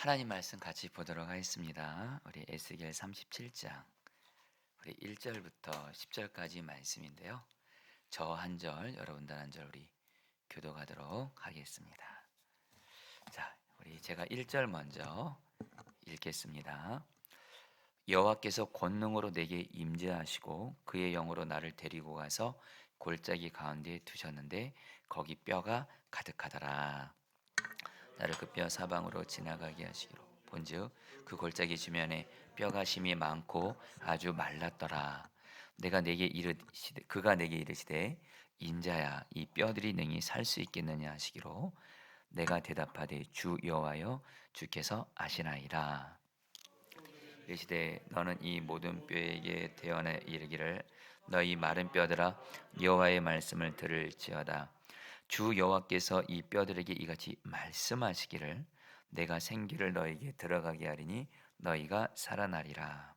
하나님 말씀 같이 보도록 하겠습니다. 우리 에스겔 37장 우리 1절부터 10절까지 말씀인데요. 저 한 절, 여러분들 한 절 우리 교독하도록 하겠습니다. 자, 우리 제가 1절 먼저 읽겠습니다. 여호와께서 권능으로 내게 임재하시고 그의 영으로 나를 데리고 가서 골짜기 가운데에 두셨는데 거기 뼈가 가득하더라. 나를 그 뼈 사방으로 지나가게 하시기로 본즉 그 골짜기 주변에 뼈가 심이 많고 아주 말랐더라. 그가 내게 이르시되 인자야 이 뼈들이 능히 살 수 있겠느냐 하시기로 내가 대답하되 주 여호와여 주께서 아시나이다. 이르시되 너는 이 모든 뼈에게 대언하 이르기를 너희 마른 뼈들아 여호와의 말씀을 들을지어다. 주 여호와께서 이 뼈들에게 이같이 말씀하시기를 내가 생기를 너에게 들어가게 하리니 너희가 살아나리라.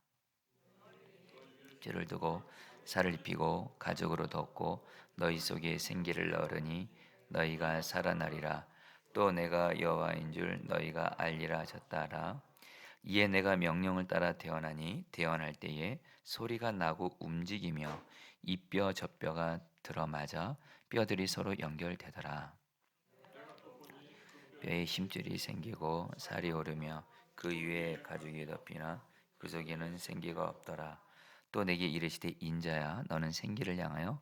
뼈를 두고 살을 입히고 가죽으로 덮고 너희 속에 생기를 넣으니 너희가 살아나리라. 또 내가 여호와인 줄 너희가 알리라 하셨다라. 이에 내가 명령을 따라 대언하니 대언할 때에 소리가 나고 움직이며 이 뼈 저 뼈가 들어맞아 뼈들이 서로 연결되더라. 뼈에 힘줄이 생기고 살이 오르며 그 위에 가죽이 덮이나 그 속에는 생기가 없더라. 또 내게 이르시되 인자야 너는 생기를 향하여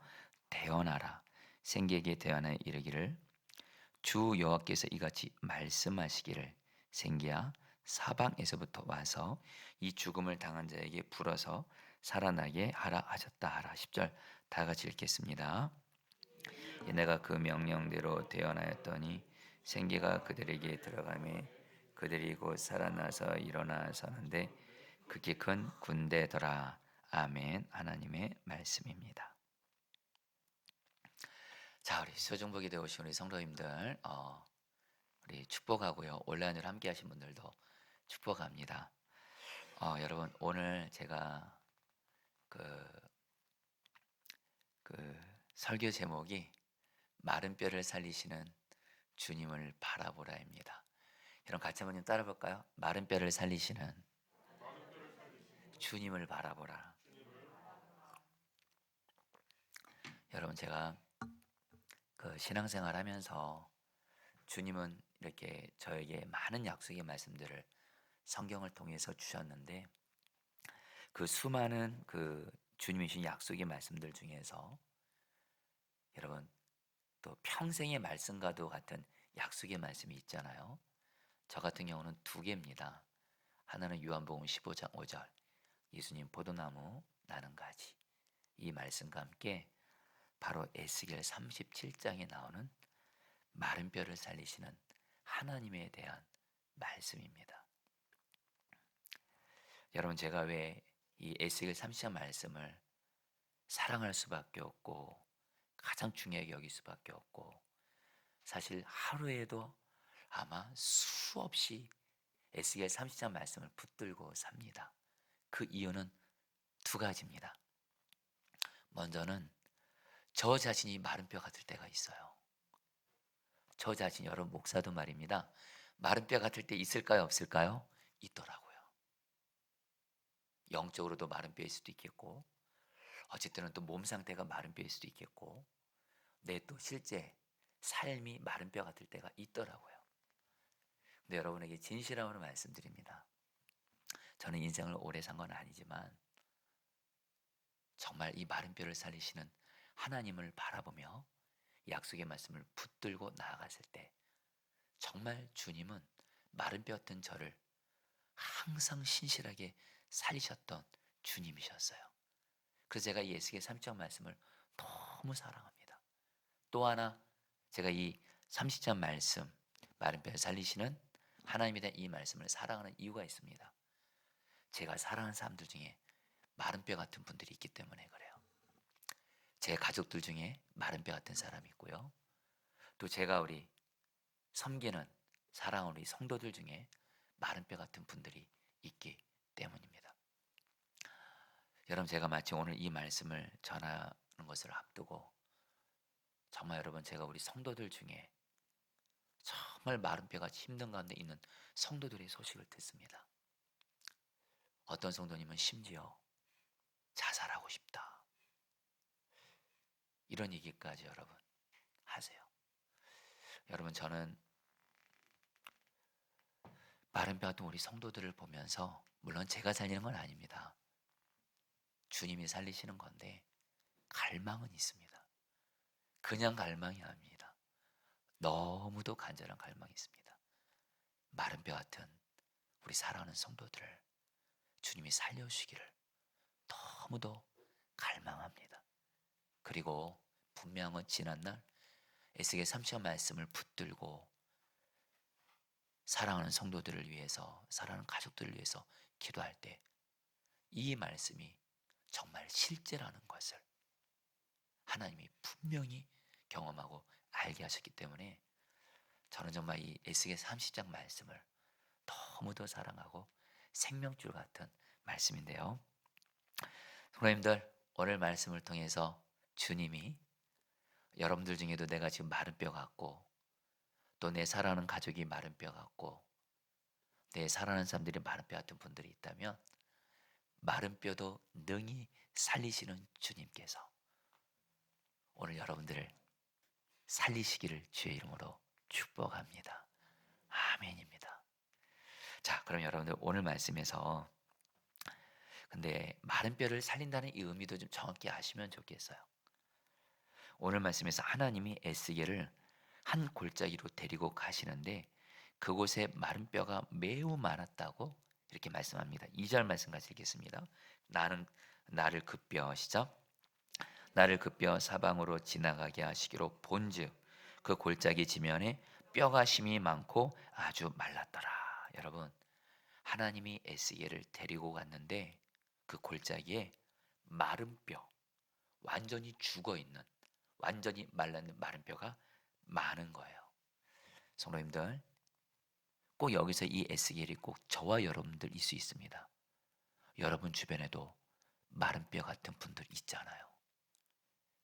대언하라. 생기에게 대언하여 이르기를 주 여호와께서 이같이 말씀하시기를 생기야 사방에서부터 와서 이 죽음을 당한 자에게 불어서 살아나게 하라 하셨다 하라. 10절 다 같이 읽겠습니다. 내가 그 명령대로 대언하였더니 생기가 그들에게 들어가매 그들이 곧 살아나서 일어나 서는데 그게 큰 군대더라. 아멘. 하나님의 말씀입니다. 자, 우리 소중복이 되오신 우리 성도님들 우리 축복하고요. 온라인으로 함께 하신 분들도 축복합니다. 여러분 오늘 제가 그 설교 제목이 마른 뼈를 살리시는 주님을 바라보라입니다. 여러분 같이 한번 따라 볼까요? 마른 뼈를 살리시는 주님을 바라보라. 여러분 제가 신앙생활 하면서 주님은 이렇게 저에게 많은 약속의 말씀들을 성경을 통해서 주셨는데 그 수많은 주님이 주신 약속의 말씀들 중에서 여러분 또 평생의 말씀과도 같은 약속의 말씀이 있잖아요. 저 같은 경우는 두 개입니다. 하나는 요한복음 15장 5절 예수님 포도나무 나는 가지 이 말씀과 함께 바로 에스겔 37장에 나오는 마른 뼈를 살리시는 하나님에 대한 말씀입니다. 여러분 제가 왜 이 에스겔 30장 말씀을 사랑할 수밖에 없고 가장 중요하게 여길 수밖에 없고 사실 하루에도 아마 수없이 에스겔 30장 말씀을 붙들고 삽니다. 그 이유는 두 가지입니다. 먼저는 저 자신이 마른 뼈 같을 때가 있어요. 저 자신 여러분 목사도 말입니다. 마른 뼈 같을 때 있을까요? 없을까요? 있더라고요. 영적으로도 마른 뼈일 수도 있겠고 어쨌든 또 몸 상태가 마른 뼈일 수도 있겠고 내 또 실제 삶이 마른 뼈 같을 때가 있더라고요. 근데 여러분에게 진실함으로 말씀드립니다. 저는 인생을 오래 산 건 아니지만 정말 이 마른 뼈를 살리시는 하나님을 바라보며 약속의 말씀을 붙들고 나아갔을 때 정말 주님은 마른 뼈 같은 저를 항상 신실하게 살리셨던 주님이셨어요. 그래서 제가 이 에스겔 30장 말씀을 너무 사랑합니다. 또 하나 제가 이 30장 말씀 마른 뼈를 살리시는 하나님에 대한 이 말씀을 사랑하는 이유가 있습니다. 제가 사랑하는 사람들 중에 마른 뼈 같은 분들이 있기 때문에 그래요. 제 가족들 중에 마른 뼈 같은 사람이 있고요. 또 제가 우리 섬기는 사랑하는 우리 성도들 중에 마른 뼈 같은 분들이 있기 때문입니다. 여러분 제가 마치 오늘 이 말씀을 전하는 것을 앞두고 정말 여러분 제가 우리 성도들 중에 정말 마른 뼈가 힘든 가운데 있는 성도들의 소식을 듣습니다. 어떤 성도님은 심지어 자살하고 싶다, 이런 얘기까지 여러분 하세요. 여러분, 저는 마른 뼈 같은 우리 성도들을 보면서, 물론 제가 살리는 건 아닙니다. 주님이 살리시는 건데 갈망은 있습니다. 그냥 갈망이 아닙니다. 너무도 간절한 갈망이 있습니다. 마른 뼈 같은 우리 사랑하는 성도들을 주님이 살려주시기를 너무도 갈망합니다. 그리고 분명한 지난날 에스겔 3장 말씀을 붙들고 사랑하는 성도들을 위해서, 사랑하는 가족들을 위해서 기도할 때 이 말씀이 정말 실제라는 것을 하나님이 분명히 경험하고 알게 하셨기 때문에 저는 정말 이 에스겔 30장 말씀을 너무도 사랑하고 생명줄 같은 말씀인데요. 성도님들, 오늘 말씀을 통해서 주님이 여러분들 중에도 내가 지금 마른 뼈 같고, 또 내 사랑하는 가족이 마른 뼈 같고, 내 사랑하는 사람들이 마른 뼈 같은 분들이 있다면 마른 뼈도 능히 살리시는 주님께서 오늘 여러분들을 살리시기를 주의 이름으로 축복합니다. 아멘입니다. 자, 그럼 여러분들 오늘 말씀에서 근데 마른 뼈를 살린다는 이 의미도 좀 정확히 아시면 좋겠어요. 오늘 말씀에서 하나님이 에스겔을 한 골짜기로 데리고 가시는데 그곳에 마른 뼈가 매우 많았다고 이렇게 말씀합니다. 2절 말씀 같이 읽겠습니다. 나를 그 뼈, 시작. 나를 그 뼈 사방으로 지나가게 하시기로 본즉 그 골짜기 지면에 뼈가 심이 많고 아주 말랐더라. 여러분, 하나님이 에스겔을 데리고 갔는데 그 골짜기에 마른 뼈, 완전히 죽어 있는, 완전히 말랐는 마른 뼈가 많은 거예요. 성도님들, 꼭 여기서 이 에스겔이 꼭 저와 여러분들일 수 있습니다. 여러분 주변에도 마른 뼈 같은 분들 있잖아요.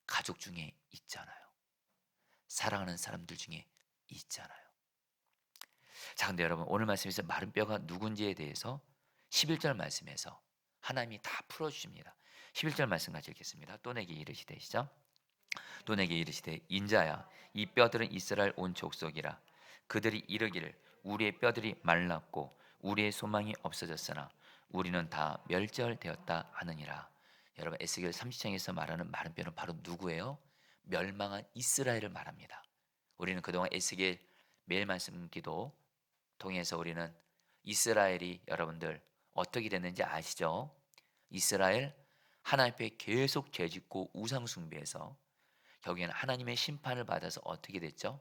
가족 중에 있잖아요. 사랑하는 사람들 중에 있잖아요. 자, 근데 여러분, 오늘 말씀에서 마른 뼈가 누군지에 대해서 11절 말씀에서 하나님이 다 풀어주십니다. 11절 말씀 같이 읽겠습니다. 또 내게 이르시되, 시작. 또 내게 이르시되, 인자야, 이 뼈들은 이스라엘 온 족속이라. 그들이 이르기를 우리의 뼈들이 말랐고 우리의 소망이 없어졌으나 우리는 다 멸절되었다 하느니라. 여러분, 에스겔 30장에서 말하는 마른 뼈는 바로 누구예요? 멸망한 이스라엘을 말합니다. 우리는 그동안 에스겔 매일 말씀 기도 통해서 우리는 이스라엘이 여러분들 어떻게 됐는지 아시죠? 이스라엘 하나님 앞에 계속 죄짓고 우상 숭배해서 결국에는 하나님의 심판을 받아서 어떻게 됐죠?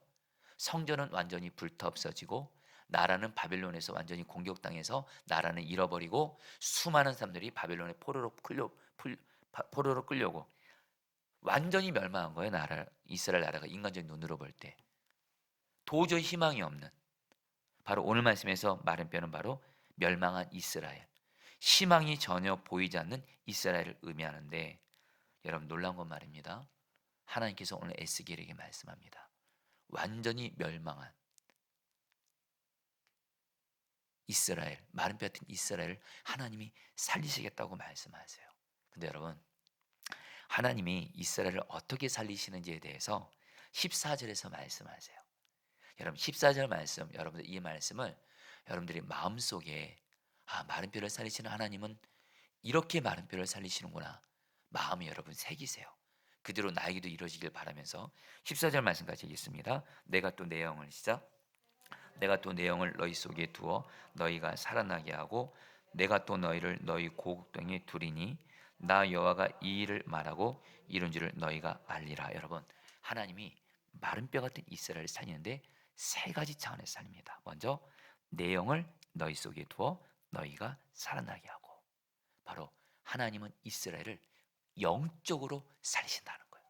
성전은 완전히 불타 없어지고 나라는 바벨론에서 완전히 공격당해서 나라는 잃어버리고 수많은 사람들이 바벨론의 포로로 끌려고 완전히 멸망한 거예요. 이스라엘 나라가 인간적인 눈으로 볼 때 도저히 희망이 없는, 바로 오늘 말씀에서 마른 뼈는 바로 멸망한 이스라엘, 희망이 전혀 보이지 않는 이스라엘을 의미하는데, 여러분 놀라운 건 말입니다. 하나님께서 오늘 에스겔에게 말씀합니다. 완전히 멸망한 이스라엘, 마른 뼈 같은 이스라엘을 하나님이 살리시겠다고 말씀하세요. 근데 여러분, 하나님이 이스라엘을 어떻게 살리시는지에 대해서 14절에서 말씀하세요. 여러분, 14절 말씀, 여러분들 이 말씀을 여러분들이 마음속에 마른 뼈를 살리시는 하나님은 이렇게 마른 뼈를 살리시는구나, 마음에 여러분 새기세요. 그대로 나에게도 이루어지길 바라면서 14절 말씀까지 읽겠습니다. 내가 또 내 영을, 시작. 내가 또 내 영을 너희 속에 두어 너희가 살아나게 하고 내가 또 너희를 너희 고국등에 두리니 나 여호와가 이 일을 말하고 이룬 줄을 너희가 알리라. 여러분, 하나님이 마른 뼈 같은 이스라엘을 살리는데 세 가지 차원에서 살립니다. 먼저 내 영을 너희 속에 두어 너희가 살아나게 하고, 바로 하나님은 이스라엘을 영적으로 살리신다는 거예요.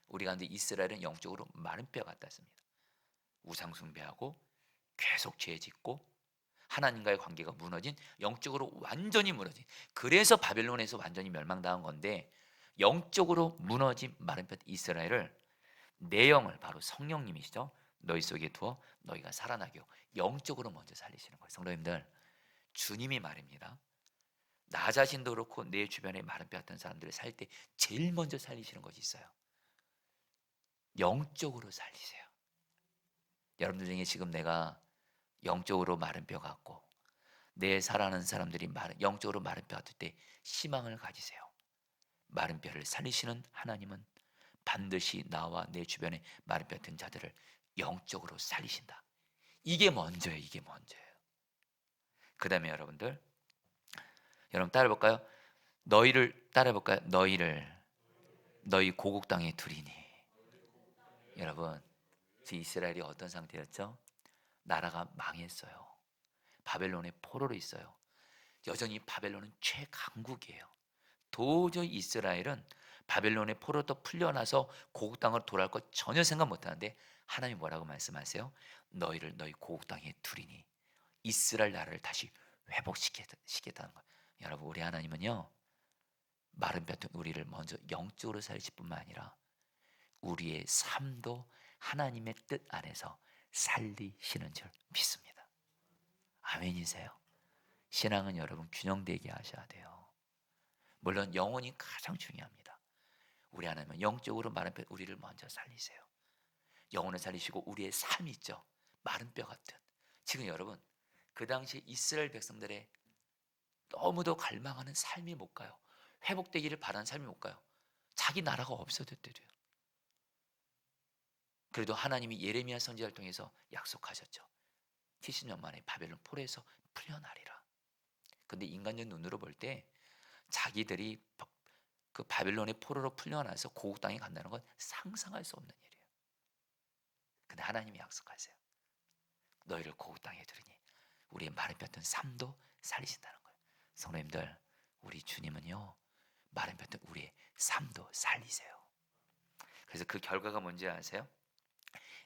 우리 가운데 이스라엘은 영적으로 마른 뼈 같았습니다. 우상 숭배하고 계속 죄짓고 하나님과의 관계가 무너진, 영적으로 완전히 무너진, 그래서 바벨론에서 완전히 멸망당한 건데, 영적으로 무너진 마른 뼈 이스라엘을 내 영을, 바로 성령님이시죠, 너희 속에 두어 너희가 살아나게 영적으로 먼저 살리시는 거예요. 성도님들, 주님이 말입니다. 나 자신도 그렇고 내 주변에 마른 뼈 같은 사람들을 살 때 제일 먼저 살리시는 것이 있어요. 영적으로 살리세요. 여러분들 중에 지금 내가 영적으로 마른 뼈 같고 내 살아가는 사람들이 영적으로 마른 뼈 같을 때 희망을 가지세요. 마른 뼈를 살리시는 하나님은 반드시 나와 내 주변에 마른 뼈 같은 자들을 영적으로 살리신다. 이게 먼저예요. 이게 먼저예요. 그 다음에 여러분 따라 볼까요? 너희를 따라 볼까요? 너희 고국 땅에 두리니. 여러분, 지금 이스라엘이 어떤 상태였죠? 나라가 망했어요. 바벨론의 포로로 있어요. 여전히 바벨론은 최강국이에요. 도저히 이스라엘은 바벨론의 포로도 풀려나서 고국 땅으로 돌아올 것 전혀 생각 못하는데 하나님이 뭐라고 말씀하세요? 너희를 너희 고국 땅에 두리니. 이스라엘 나라를 다시 회복시키겠다는 거예요. 여러분, 우리 하나님은요, 마른 뼈 우리를 먼저 영적으로 살리실 뿐만 아니라 우리의 삶도 하나님의 뜻 안에서 살리시는 줄 믿습니다. 아멘이세요? 신앙은 여러분 균형되게 하셔야 돼요. 물론 영혼이 가장 중요합니다. 우리 하나님은 영적으로 마른 뼈 우리를 먼저 살리세요. 영혼을 살리시고 우리의 삶이 있죠. 마른 뼈 같은. 지금 여러분, 그 당시 이스라엘 백성들의 너무도 갈망하는 삶이 뭘까요? 회복되기를 바라는 삶이 뭘까요? 자기 나라가 없어졌대요. 그래도 하나님이 예레미야 선지자를 통해서 약속하셨죠. 70년 만에 바벨론 포로에서 풀려나리라. 근데 인간적 눈으로 볼 때 자기들이 그 바벨론의 포로로 풀려나서 고국 땅에 간다는 건 상상할 수 없는 일이에요. 근데 하나님이 약속하세요. 너희를 고국 땅에 두리니 우리의 마른 뼈던 삶도 살리신다는 거예요. 성도님들, 우리 주님은요, 마른 뼈던 우리의 삶도 살리세요. 그래서 그 결과가 뭔지 아세요?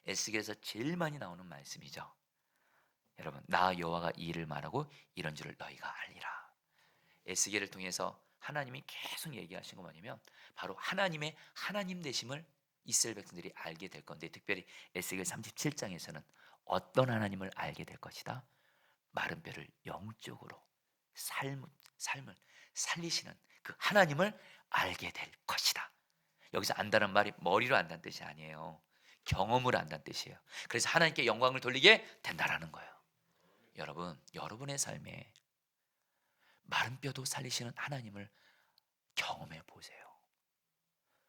에스겔에서 제일 많이 나오는 말씀이죠. 여러분, 나 여호와가 이 일을 말하고 이런 줄을 너희가 알리라. 에스겔을 통해서 하나님이 계속 얘기하신 거 뭐냐면 바로 하나님의 하나님 되심을 이스라엘 백성들이 알게 될 건데, 특별히 에스겔 37장에서는 어떤 하나님을 알게 될 것이다. 마른 뼈를 영적으로 삶을 살리시는 그 하나님을 알게 될 것이다. 여기서 안다는 말이 머리로 안다는 뜻이 아니에요. 경험으로 안다는 뜻이에요. 그래서 하나님께 영광을 돌리게 된다라는 거예요. 여러분, 여러분의 삶에 마른 뼈도 살리시는 하나님을 경험해 보세요.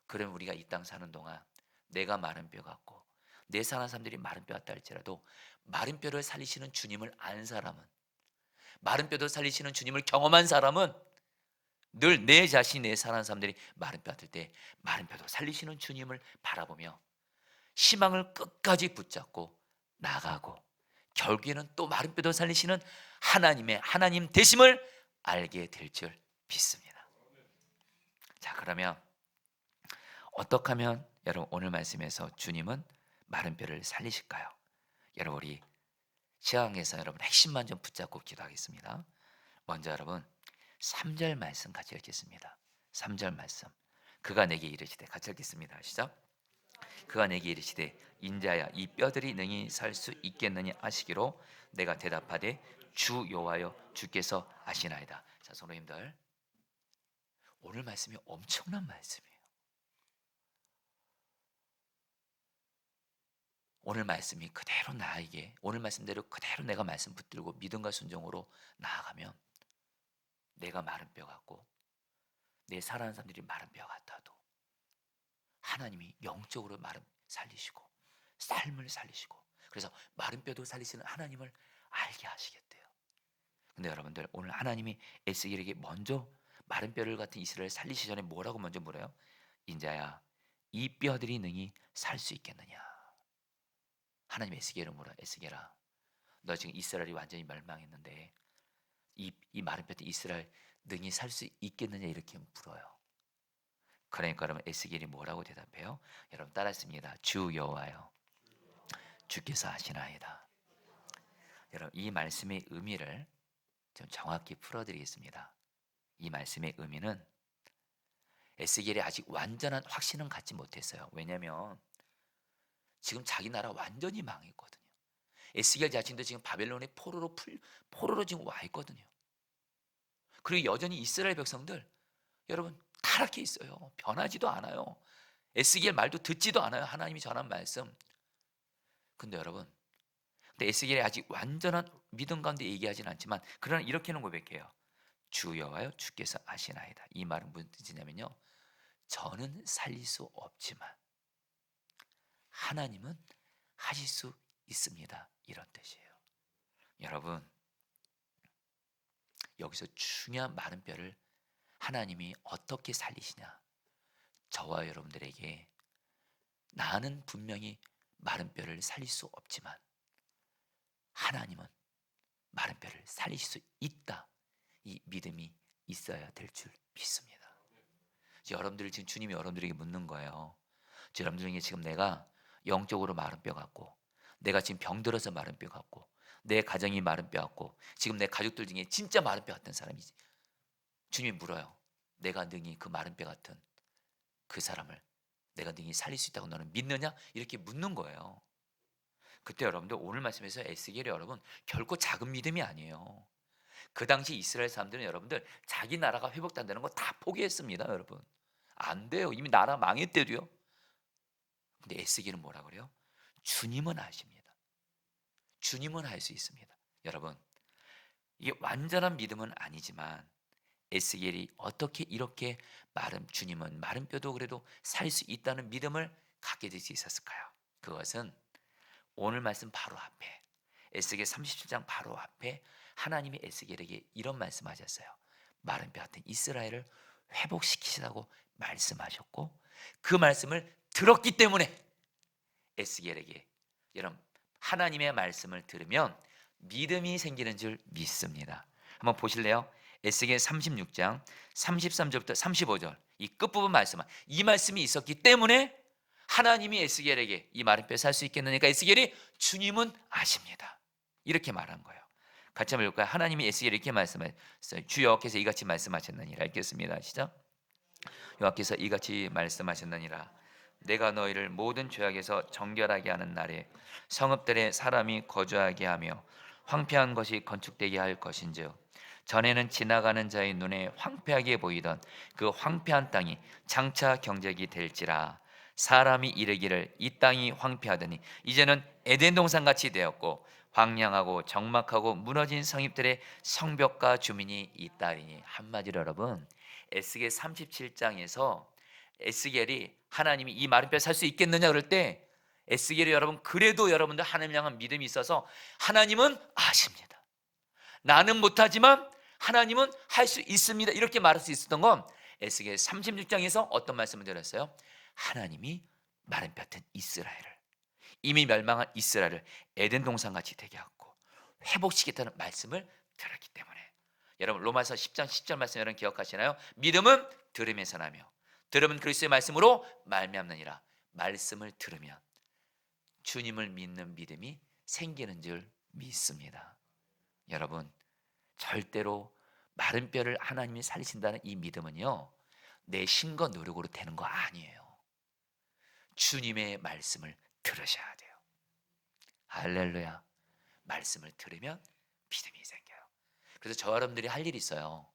그럼 우리가 이 땅 사는 동안 내가 마른 뼈 같고 내 사는 사람들이 마른 뼈 같다 할지라도 마른 뼈를 살리시는 주님을 안 사람은, 마른 뼈도 살리시는 주님을 경험한 사람은 늘 내 자신이 내 사는 사람들이 마른 뼈 같을 때 마른 뼈도 살리시는 주님을 바라보며 희망을 끝까지 붙잡고 나가고 결국에는 또 마른 뼈도 살리시는 하나님의 하나님 되심을 알게 될 줄 믿습니다. 자, 그러면 어떻게 하면 여러분 오늘 말씀에서 주님은 마른 뼈를 살리실까요? 여러분, 우리 시황에서 여러분 핵심만 좀 붙잡고 기도하겠습니다. 먼저 여러분 3절 말씀 같이 읽겠습니다. 3절 말씀. 그가 내게 이르시되, 같이 읽겠습니다. 시작. 그가 내게 이르시되 인자야 이 뼈들이 능히 살 수 있겠느냐 하시기로 내가 대답하되 주 여호와여 주께서 아시나이다. 자, 성도님들, 오늘 말씀이 엄청난 말씀이에요. 오늘 말씀이 그대로 나에게, 오늘 말씀대로 그대로 내가 말씀 붙들고 믿음과 순종으로 나아가면 내가 마른 뼈 같고 내 사랑하는 사람들이 마른 뼈 같아도 하나님이 영적으로 살리시고 삶을 살리시고, 그래서 마른 뼈도 살리시는 하나님을 알게 하시겠대요. 근데 여러분들, 오늘 하나님이 에스겔에게 먼저 마른 뼈를 같은 이스라엘 살리시기 전에 뭐라고 먼저 물어요? 인자야 이 뼈들이 능히 살 수 있겠느냐. 하나님 에스겔을 물어. 에스겔아, 너 지금 이스라엘이 완전히 멸망했는데 이 마른 뼈들 이스라엘 능히 살 수 있겠느냐 이렇게 물어요. 그러니까 여러분 에스겔이 뭐라고 대답해요? 여러분 따라했습니다. 주 여호와여 주께서 하시나이다. 여러분, 이 말씀의 의미를 좀 정확히 풀어드리겠습니다. 이 말씀의 의미는 에스겔이 아직 완전한 확신은 갖지 못했어요. 왜냐하면 지금 자기 나라 완전히 망했거든요. 에스겔 자신도 지금 바벨론의 포로로 지금 와 있거든요. 그리고 여전히 이스라엘 백성들 여러분 타락해 있어요. 변하지도 않아요. 에스겔 말도 듣지도 않아요. 하나님이 전한 말씀. 근데 여러분, 근데 에스겔이 아직 완전한 믿음 가운데 얘기하진 않지만 그러나 이렇게는 고백해요. 주 여호와여 주께서 아시나이다. 이 말은 무슨 뜻이냐면요. 저는 살릴 수 없지만 하나님은 하실 수 있습니다. 이런 뜻이에요. 여러분, 여기서 중요한 마른 뼈를 하나님이 어떻게 살리시냐? 저와 여러분들에게 나는 분명히 마른 뼈를 살릴 수 없지만 하나님은 마른 뼈를 살리실 수 있다. 이 믿음이 있어야 될 줄 믿습니다. 여러분들 지금 주님이 여러분들에게 묻는 거예요. 여러분들에게 지금 내가 영적으로 마른 뼈 같고 내가 지금 병들어서 마른 뼈 같고 내 가정이 마른 뼈 같고 지금 내 가족들 중에 진짜 마른 뼈 같은 사람이지. 주님이 물어요. 내가 능히 그 마른 뼈 같은 그 사람을 내가 능히 살릴 수 있다고 너는 믿느냐? 이렇게 묻는 거예요. 그때 여러분들 오늘 말씀에서 에스겔이 여러분 결코 작은 믿음이 아니에요. 그 당시 이스라엘 사람들은 여러분들 자기 나라가 회복된다는 거 다 포기했습니다. 여러분 안 돼요. 이미 나라 망했대도요. 근데 에스겔은 뭐라 그래요? 주님은 아십니다. 주님은 할 수 있습니다. 여러분 이게 완전한 믿음은 아니지만 에스겔이 어떻게 이렇게 주님은 마른 뼈도 그래도 살 수 있다는 믿음을 갖게 될 수 있었을까요? 그것은 오늘 말씀 바로 앞에 에스겔 37장 바로 앞에 하나님이 에스겔에게 이런 말씀하셨어요. 마른 뼈 같은 이스라엘을 회복시키시라고 말씀하셨고 그 말씀을 들었기 때문에 에스겔에게 여러분 하나님의 말씀을 들으면 믿음이 생기는 줄 믿습니다. 한번 보실래요? 에스겔 36장 33절부터 35절 이 끝부분 이 말씀이 있었기 때문에 하나님이 에스겔에게 이 마른 뼈 살 수 있겠느니까 에스겔이 주님은 아십니다. 이렇게 말한 거예요. 같이 한번 읽을까요? 하나님이 에스겔에게 이렇게 말씀하셨어요. 주 여호와께서 이같이 말씀하셨느니라. 읽겠습니다. 시작. 여호와께서 이같이 말씀하셨느니라. 내가 너희를 모든 죄악에서 정결하게 하는 날에 성읍들에 사람이 거주하게 하며 황폐한 것이 건축되게 할 것인즉 전에는 지나가는 자의 눈에 황폐하게 보이던 그 황폐한 땅이 장차 경작이 될지라. 사람이 이르기를 이 땅이 황폐하더니 이제는 에덴 동산같이 되었고 황량하고 적막하고 무너진 성읍들의 성벽과 주민이 있다리니. 한마디로 여러분 에스겔 37장에서 에스겔이 하나님이 이 마른 뼈 살 수 있겠느냐 그럴 때 에스겔이 여러분 그래도 여러분들 하나님 향한 믿음이 있어서 하나님은 아십니다. 나는 못하지만 하나님은 할 수 있습니다. 이렇게 말할 수 있었던 건 에스겔 36장에서 어떤 말씀을 드렸어요? 하나님이 마른 뼈 같은 이스라엘을 이미 멸망한 이스라엘을 에덴 동산같이 되게 하고 회복시키겠다는 말씀을 들었기 때문에 여러분 로마서 10장 10절 말씀 여러분 기억하시나요? 믿음은 들으면서 나며 들으면 그리스도의 말씀으로 말미암느니라. 말씀을 들으면 주님을 믿는 믿음이 생기는 줄 믿습니다. 여러분 절대로 마른 뼈를 하나님이 살리신다는 이 믿음은요 내 힘과 노력으로 되는 거 아니에요. 주님의 말씀을 들으셔야 돼요. 할렐루야. 말씀을 들으면 믿음이 생겨요. 그래서 저 여러분들이 할 일이 있어요.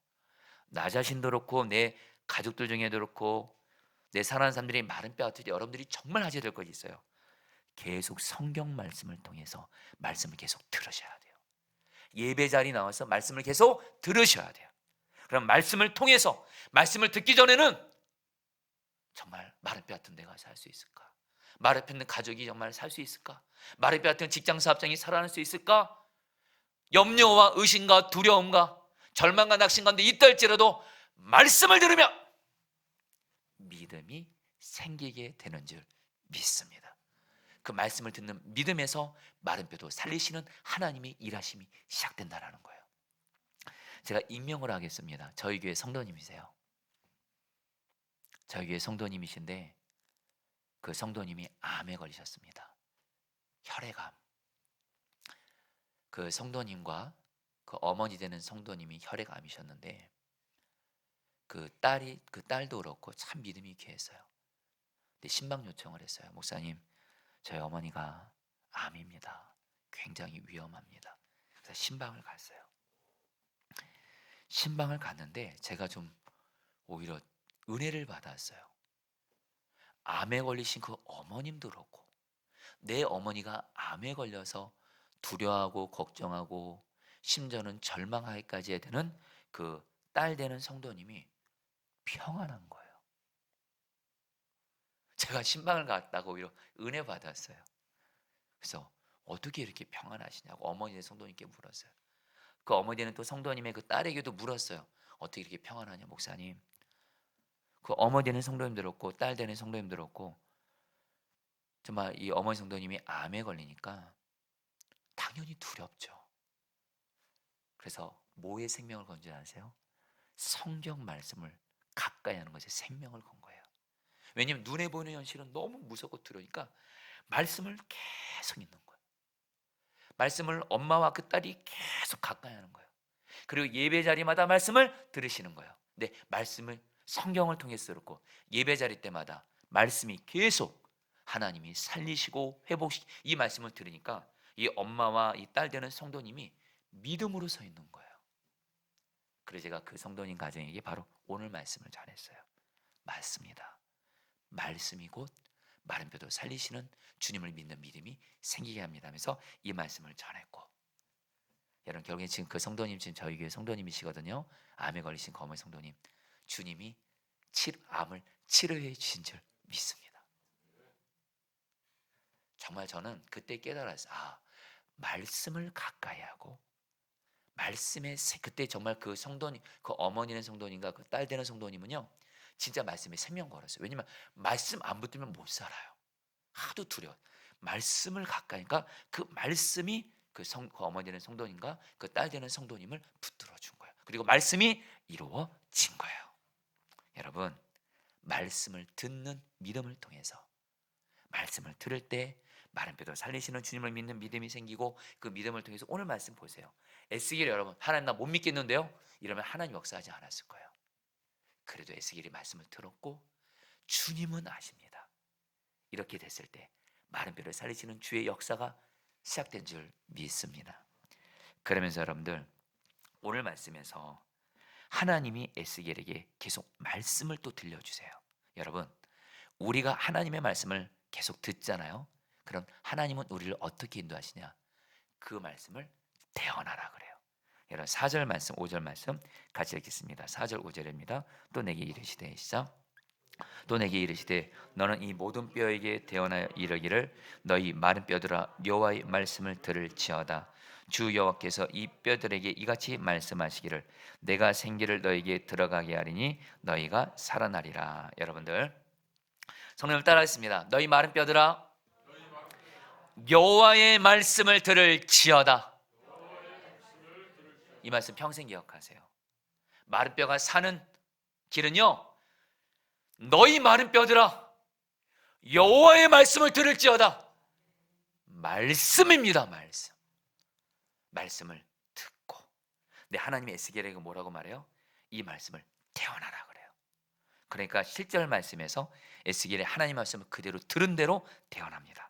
나 자신도 그렇고 내 가족들 중에도 그렇고 내 사랑하는 사람들이 마른 뼈 같을 때 여러분들이 정말 하셔야 될 것이 있어요. 계속 성경 말씀을 통해서 말씀을 계속 들으셔야 돼요. 예배 자리 나와서 말씀을 계속 들으셔야 돼요. 그럼 말씀을 통해서 말씀을 듣기 전에는 정말 마른 뼈 같은 내가 살 수 있을까? 마른 뼈 같은 가족이 정말 살 수 있을까? 마른 뼈 같은 직장 사업장이 살아날 수 있을까? 염려와 의심과 두려움과 절망과 낙심 가운데 있다 할지라도 말씀을 들으면 믿음이 생기게 되는 줄 믿습니다. 그 말씀을 듣는 믿음에서 마른 뼈도 살리시는 하나님의 일하심이 시작된다는 거예요. 제가 임명을 하겠습니다. 저희 교회 성도님이세요. 저희 교회 성도님이신데 그 성도님이 암에 걸리셨습니다. 혈액암. 그 성도님과 그 어머니 되는 성도님이 혈액암이셨는데 그 딸도 그렇고 참 믿음이 귀했어요. 근데 신방 요청을 했어요. 목사님, 저희 어머니가 암입니다. 굉장히 위험합니다. 그래서 신방을 갔어요. 신방을 갔는데 제가 좀 오히려 은혜를 받았어요. 암에 걸리신 그 어머님도 그렇고 내 어머니가 암에 걸려서 두려워하고 걱정하고 심지어는 절망하기까지 되는 그 딸 되는 성도님이 평안한 거예요. 제가 신방을 갔다고 오히려 은혜 받았어요. 그래서 어떻게 이렇게 평안하시냐고 어머니 의 성도님께 물었어요. 그 어머니는 또 성도님의 그 딸에게도 물었어요. 어떻게 이렇게 평안하냐 목사님. 그 어머니 되는 성도님 들었고 딸 되는 성도님 들었고 정말 이 어머니 성도님이 암에 걸리니까 당연히 두렵죠. 그래서 뭐의 생명을 건 줄 아세요? 성경 말씀을 가까이 하는 것에 생명을 건 거예요. 왜냐하면 눈에 보이는 현실은 너무 무섭고 두려우니까 말씀을 계속 읽는 거예요. 말씀을 엄마와 그 딸이 계속 가까이 하는 거예요. 그리고 예배 자리마다 말씀을 들으시는 거예요. 근데 말씀을 성경을 통해서 들었고 예배 자리 때마다 말씀이 계속 하나님이 살리시고 회복시 이 말씀을 들으니까 이 엄마와 이 딸 되는 성도님이 믿음으로 서 있는 거예요. 그래서 제가 그 성도님 가정에게 바로 오늘 말씀을 전했어요. 맞습니다. 말씀이 곧 마른 뼈도 살리시는 주님을 믿는 믿음이 생기게 합니다 하면서 이 말씀을 전했고 여러분 결국에 지금 그 성도님 지금 저희 교회 성도님이시거든요. 암에 걸리신 거머리 성도님 주님이 암을 치료해 주신 줄 믿습니다. 정말 저는 그때 깨달았어요. 말씀을 가까이 하고 말씀에 그때 정말 그 성도님 그 어머니는 성도님과 그 딸 되는 성도님은요 진짜 말씀에 생명 걸었어요. 왜냐면 말씀 안 붙들면 못 살아요. 하도 두려워. 말씀을 가까이니까 그 말씀이 그 어머니는 성도님과 그 딸 되는 성도님을 붙들어 준 거예요. 그리고 말씀이 이루어진 거예요. 여러분 말씀을 듣는 믿음을 통해서 말씀을 들을 때 마른 뼈도 살리시는 주님을 믿는 믿음이 생기고 그 믿음을 통해서 오늘 말씀 보세요. 에스겔 여러분 하나님 나 못 믿겠는데요? 이러면 하나님 역사하지 않았을 거예요. 그래도 에스겔이 말씀을 들었고 주님은 아십니다. 이렇게 됐을 때 마른 뼈를 살리시는 주의 역사가 시작된 줄 믿습니다. 그러면서 여러분들 오늘 말씀에서 하나님이 에스겔에게 계속 말씀을 또 들려주세요. 여러분 우리가 하나님의 말씀을 계속 듣잖아요. 그럼 하나님은 우리를 어떻게 인도하시냐? 그 말씀을 대언하라 그래요. 여러분 4절 말씀 5절 말씀 같이 읽겠습니다. 4절 5절입니다. 또 내게 이르시되 시작. 또 내게 이르시되 너는 이 모든 뼈에게 대언하여 이르기를 너희 마른 뼈들아 여호와의 말씀을 들을지어다. 주 여호와께서 이 뼈들에게 이같이 말씀하시기를 내가 생기를 너에게 들어가게 하리니 너희가 살아나리라. 여러분들 성령을 따라하겠습니다. 너희 마른 뼈들아 여호와의 말씀을 들을지어다. 이 말씀 평생 기억하세요. 마른 뼈가 사는 길은요 너희 마른 뼈들아 여호와의 말씀을 들을지어다. 말씀입니다. 말씀을 듣고 근데 하나님의 에스겔에게 뭐라고 말해요? 이 말씀을 태어나라 그래요. 그러니까 7절 말씀에서 에스겔의 하나님 말씀을 그대로 들은 대로 태어납니다.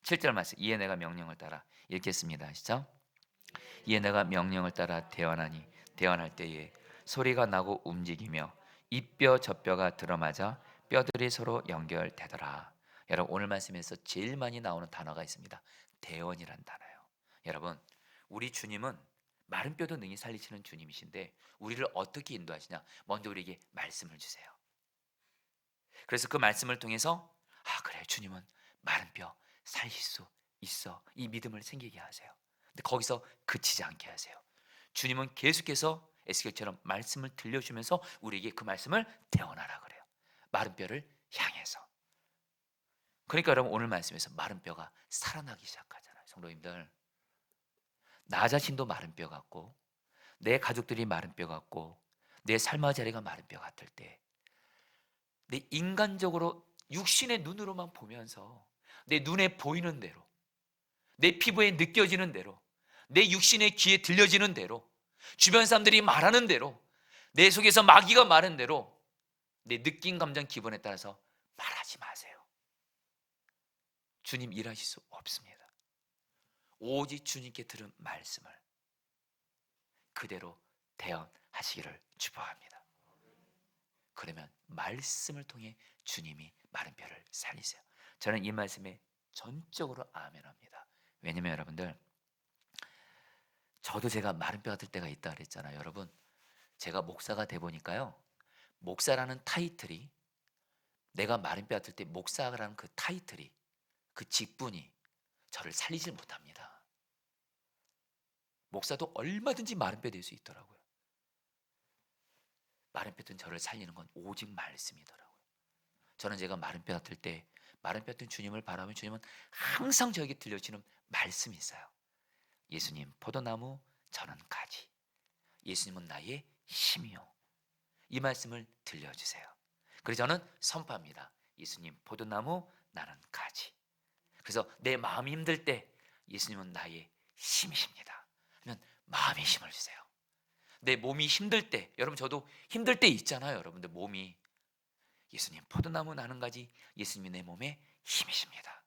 7절 말씀 이에 내가 명령을 따라 읽겠습니다. 시작. 이에 내가 명령을 따라 태어나니 태어날 때에 소리가 나고 움직이며 이 뼈 저 뼈가 들어맞아 뼈들이 서로 연결되더라. 여러분 오늘 말씀에서 제일 많이 나오는 단어가 있습니다. 대언이란 단어예요. 여러분 우리 주님은 마른 뼈도 능히 살리시는 주님이신데 우리를 어떻게 인도하시냐? 먼저 우리에게 말씀을 주세요. 그래서 그 말씀을 통해서 그래 주님은 마른 뼈 살릴 수 있어. 이 믿음을 생기게 하세요. 근데 거기서 그치지 않게 하세요. 주님은 계속해서 에스겔처럼 말씀을 들려주면서 우리에게 그 말씀을 대언하라 그래요. 마른 뼈를 향해서. 그러니까 여러분 오늘 말씀에서 마른 뼈가 살아나기 시작하잖아요. 성도님들 나 자신도 마른 뼈 같고 내 가족들이 마른 뼈 같고 내 삶의 자리가 마른 뼈 같을 때 내 인간적으로 육신의 눈으로만 보면서 내 눈에 보이는 대로 내 피부에 느껴지는 대로 내 육신의 귀에 들려지는 대로 주변 사람들이 말하는 대로 내 속에서 마귀가 말하는 대로 내 느낌 감정 기분에 따라서 말하지 마세요. 주님 일하실 수 없습니다. 오직 주님께 들은 말씀을 그대로 대언하시기를 축복합니다. 그러면 말씀을 통해 주님이 마른 뼈를 살리세요. 저는 이 말씀에 전적으로 아멘합니다. 왜냐면 여러분들, 저도 제가 마른 뼈 같을 때가 있다 그랬잖아요. 여러분, 제가 목사가 돼 보니까요, 목사라는 타이틀이, 내가 마른 뼈 같을 때 목사라는 그 타이틀이, 그 직분이 저를 살리질 못합니다. 목사도 얼마든지 마른 뼈 될 수 있더라고요. 마른 뼈 든 저를 살리는 건 오직 말씀이더라고요. 저는 제가 마른 뼈 같을 때, 마른 뼈 든 주님을 바라보면 주님은 항상 저에게 들려주는 말씀이 있어요. 예수님 포도나무, 저는 가지. 예수님은 나의 힘이요. 이 말씀을 들려주세요. 그래서 저는 선포합니다. 예수님 포도나무, 나는 가지. 그래서 내 마음이 힘들 때 예수님은 나의 힘이십니다 하면 마음의 힘을 주세요. 내 몸이 힘들 때, 여러분 저도 힘들 때 있잖아요. 여러분들 몸이, 예수님 포도나무 나는 가지, 예수님이 내 몸에 힘이십니다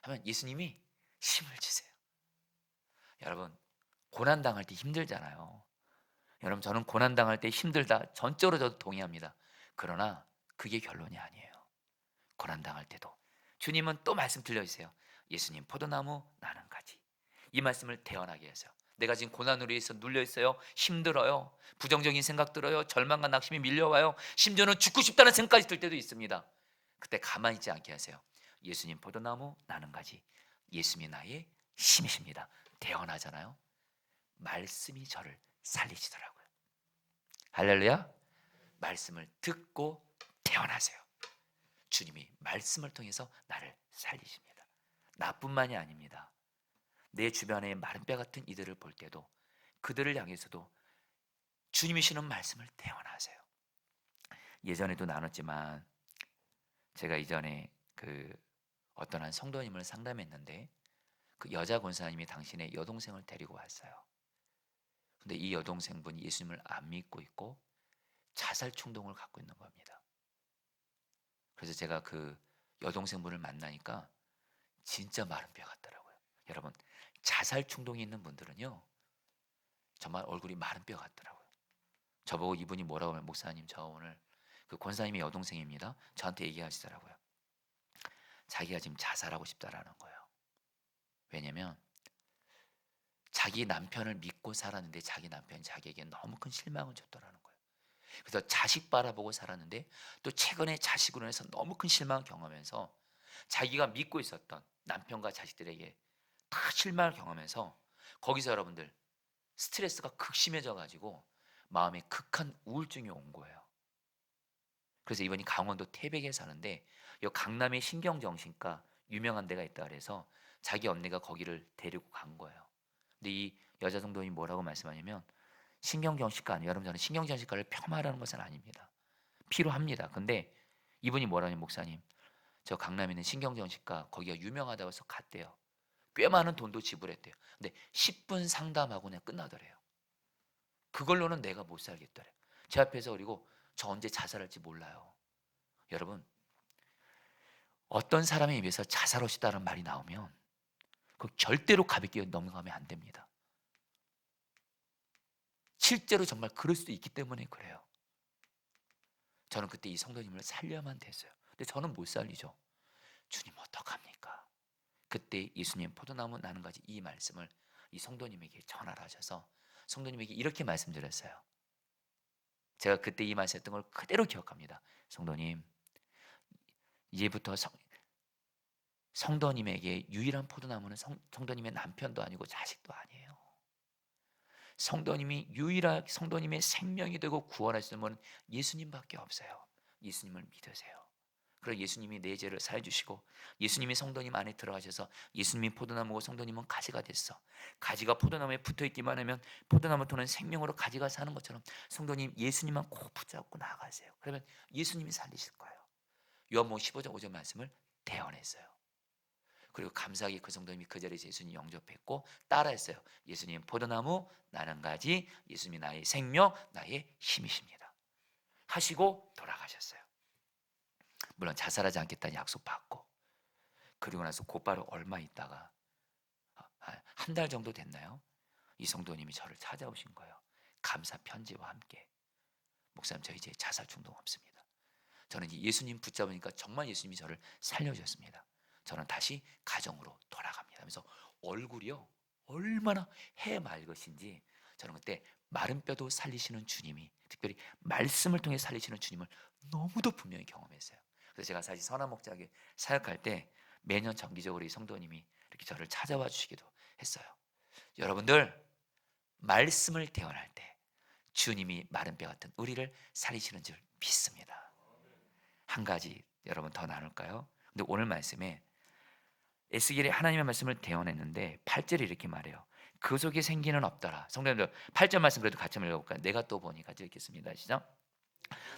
하면 예수님이 힘을 주세요. 여러분, 고난당할 때 힘들잖아요. 여러분, 저는 고난당할 때 힘들다 전적으로 저도 동의합니다. 그러나 그게 결론이 아니에요. 고난당할 때도 주님은 또 말씀 들려주세요. 예수님 포도나무, 나는 가지. 이 말씀을 대언하게 해서요. 내가 지금 고난으로 인해서 눌려있어요. 힘들어요. 부정적인 생각 들어요. 절망과 낙심이 밀려와요. 심지어는 죽고 싶다는 생각까지 들 때도 있습니다. 그때 가만히 있지 않게 하세요. 예수님 포도나무, 나는 가지. 예수님이 나의 힘이십니다. 대언하잖아요. 말씀이 저를 살리시더라고요. 할렐루야. 말씀을 듣고 대언하세요. 주님이 말씀을 통해서 나를 살리십니다. 나뿐만이 아닙니다. 내 주변의 마른 뼈 같은 이들을 볼 때도 그들을 향해서도 주님이 주는 말씀을 대언하세요. 예전에도 나눴지만, 제가 이전에 어떤 한 성도님을 상담했는데, 그 여자 권사님이 당신의 여동생을 데리고 왔어요. 근데 이 여동생분이 예수님을 안 믿고 있고 자살 충동을 갖고 있는 겁니다. 그래서 제가 그 여동생분을 만나니까 진짜 마른 뼈 같더라고요. 여러분, 자살 충동이 있는 분들은요, 정말 얼굴이 마른 뼈 같더라고요. 저보고 이분이 뭐라고 하면, 목사님 저 오늘 그 권사님의 여동생입니다. 저한테 얘기하시더라고요. 자기가 지금 자살하고 싶다라는 거예요. 왜냐면 자기 남편을 믿고 살았는데 자기 남편이 자기에게 너무 큰 실망을 줬더라는 거예요. 그래서 자식 바라보고 살았는데 또 최근에 자식으로 해서 너무 큰 실망을 경험하면서 자기가 믿고 있었던 남편과 자식들에게 다 실망을 경험해서 거기서 여러분들 스트레스가 극심해져 가지고 마음에 극한 우울증이 온 거예요. 그래서 이번이 강원도 태백에 사는데, 이 강남에 신경정신과 유명한 데가 있다 그래서 자기 언니가 거기를 데리고 간 거예요. 근데 이 여자 성도님이 뭐라고 말씀하냐면, 신경정신과 아니에요. 여러분, 저는 신경정신과를 폄하하라는 것은 아닙니다. 필요합니다. 근데 이분이 뭐라냐면, 목사님 저 강남에 있는 신경정신과 거기가 유명하다고 해서 갔대요. 꽤 많은 돈도 지불했대요. 근데 10분 상담하고 그냥 끝나더래요. 그걸로는 내가 못 살겠더래요. 제 앞에서. 그리고 저 언제 자살할지 몰라요. 여러분, 어떤 사람의 입에서 자살하시다는 말이 나오면 그 절대로 가볍게 넘어가면 안 됩니다. 실제로 정말 그럴 수도 있기 때문에 그래요. 저는 그때 이 성도님을 살려야만 됐어요. 근데 저는 못 살리죠. 주님 어떡합니까? 그때 예수님 포도나무 나는 가지, 이 말씀을 이 성도님에게 전하라 하셔서 성도님에게 이렇게 말씀드렸어요. 제가 그때 이 말씀했던 걸 그대로 기억합니다. 성도님, 이제부터 성도님에게 유일한 포도나무는 성도님의 남편도 아니고 자식도 아니에요. 성도님이 유일하게 성도님의 생명이 되고 구원할 수 있는 분은 예수님밖에 없어요. 예수님을 믿으세요. 그리고 예수님이 내 죄를 사해 주시고 예수님이 성도님 안에 들어가셔서 예수님이 포도나무고 성도님은 가지가 됐어. 가지가 포도나무에 붙어 있기만 하면 포도나무 토는 생명으로 가지가 사는 것처럼 성도님 예수님만 꼭 붙잡고 나아가세요. 그러면 예수님이 살리실 거예요. 요한복음 15장 5절 말씀을 대언했어요. 그리고 감사하게 그 성도님이 그 자리에서 예수님 영접했고 따라했어요. 예수님 포도나무, 나는 가지, 예수님이 나의 생명, 나의 힘이십니다 하시고 돌아가셨어요. 물론 자살하지 않겠다는 약속 받고. 그리고 나서 곧바로 얼마 있다가 한 달 정도 됐나요? 이 성도님이 저를 찾아오신 거예요. 감사 편지와 함께. 목사님, 저 이제 자살 충동 없습니다. 저는 예수님 붙잡으니까 정말 예수님이 저를 살려주셨습니다. 저는 다시 가정으로 돌아갑니다 하면서 얼굴이요 얼마나 해맑으신지, 저는 그때 마른 뼈도 살리시는 주님이, 특별히 말씀을 통해 살리시는 주님을 너무도 분명히 경험했어요. 그래서 제가 사실 선한 목자에게 사역할 때 매년 정기적으로 이 성도님이 이렇게 저를 찾아와 주시기도 했어요. 여러분들, 말씀을 대언할 때 주님이 마른 뼈 같은 우리를 살리시는 줄 믿습니다. 한 가지 여러분 더 나눌까요? 근데 오늘 말씀에 에스겔이 하나님의 말씀을 대언했는데 8절에 이렇게 말해요. 그 속에 생기는 없더라. 성도님들 8절 말씀 그래도 같이 한번 읽어볼까요? 내가 또 보니, 같이 읽겠습니다. 시작.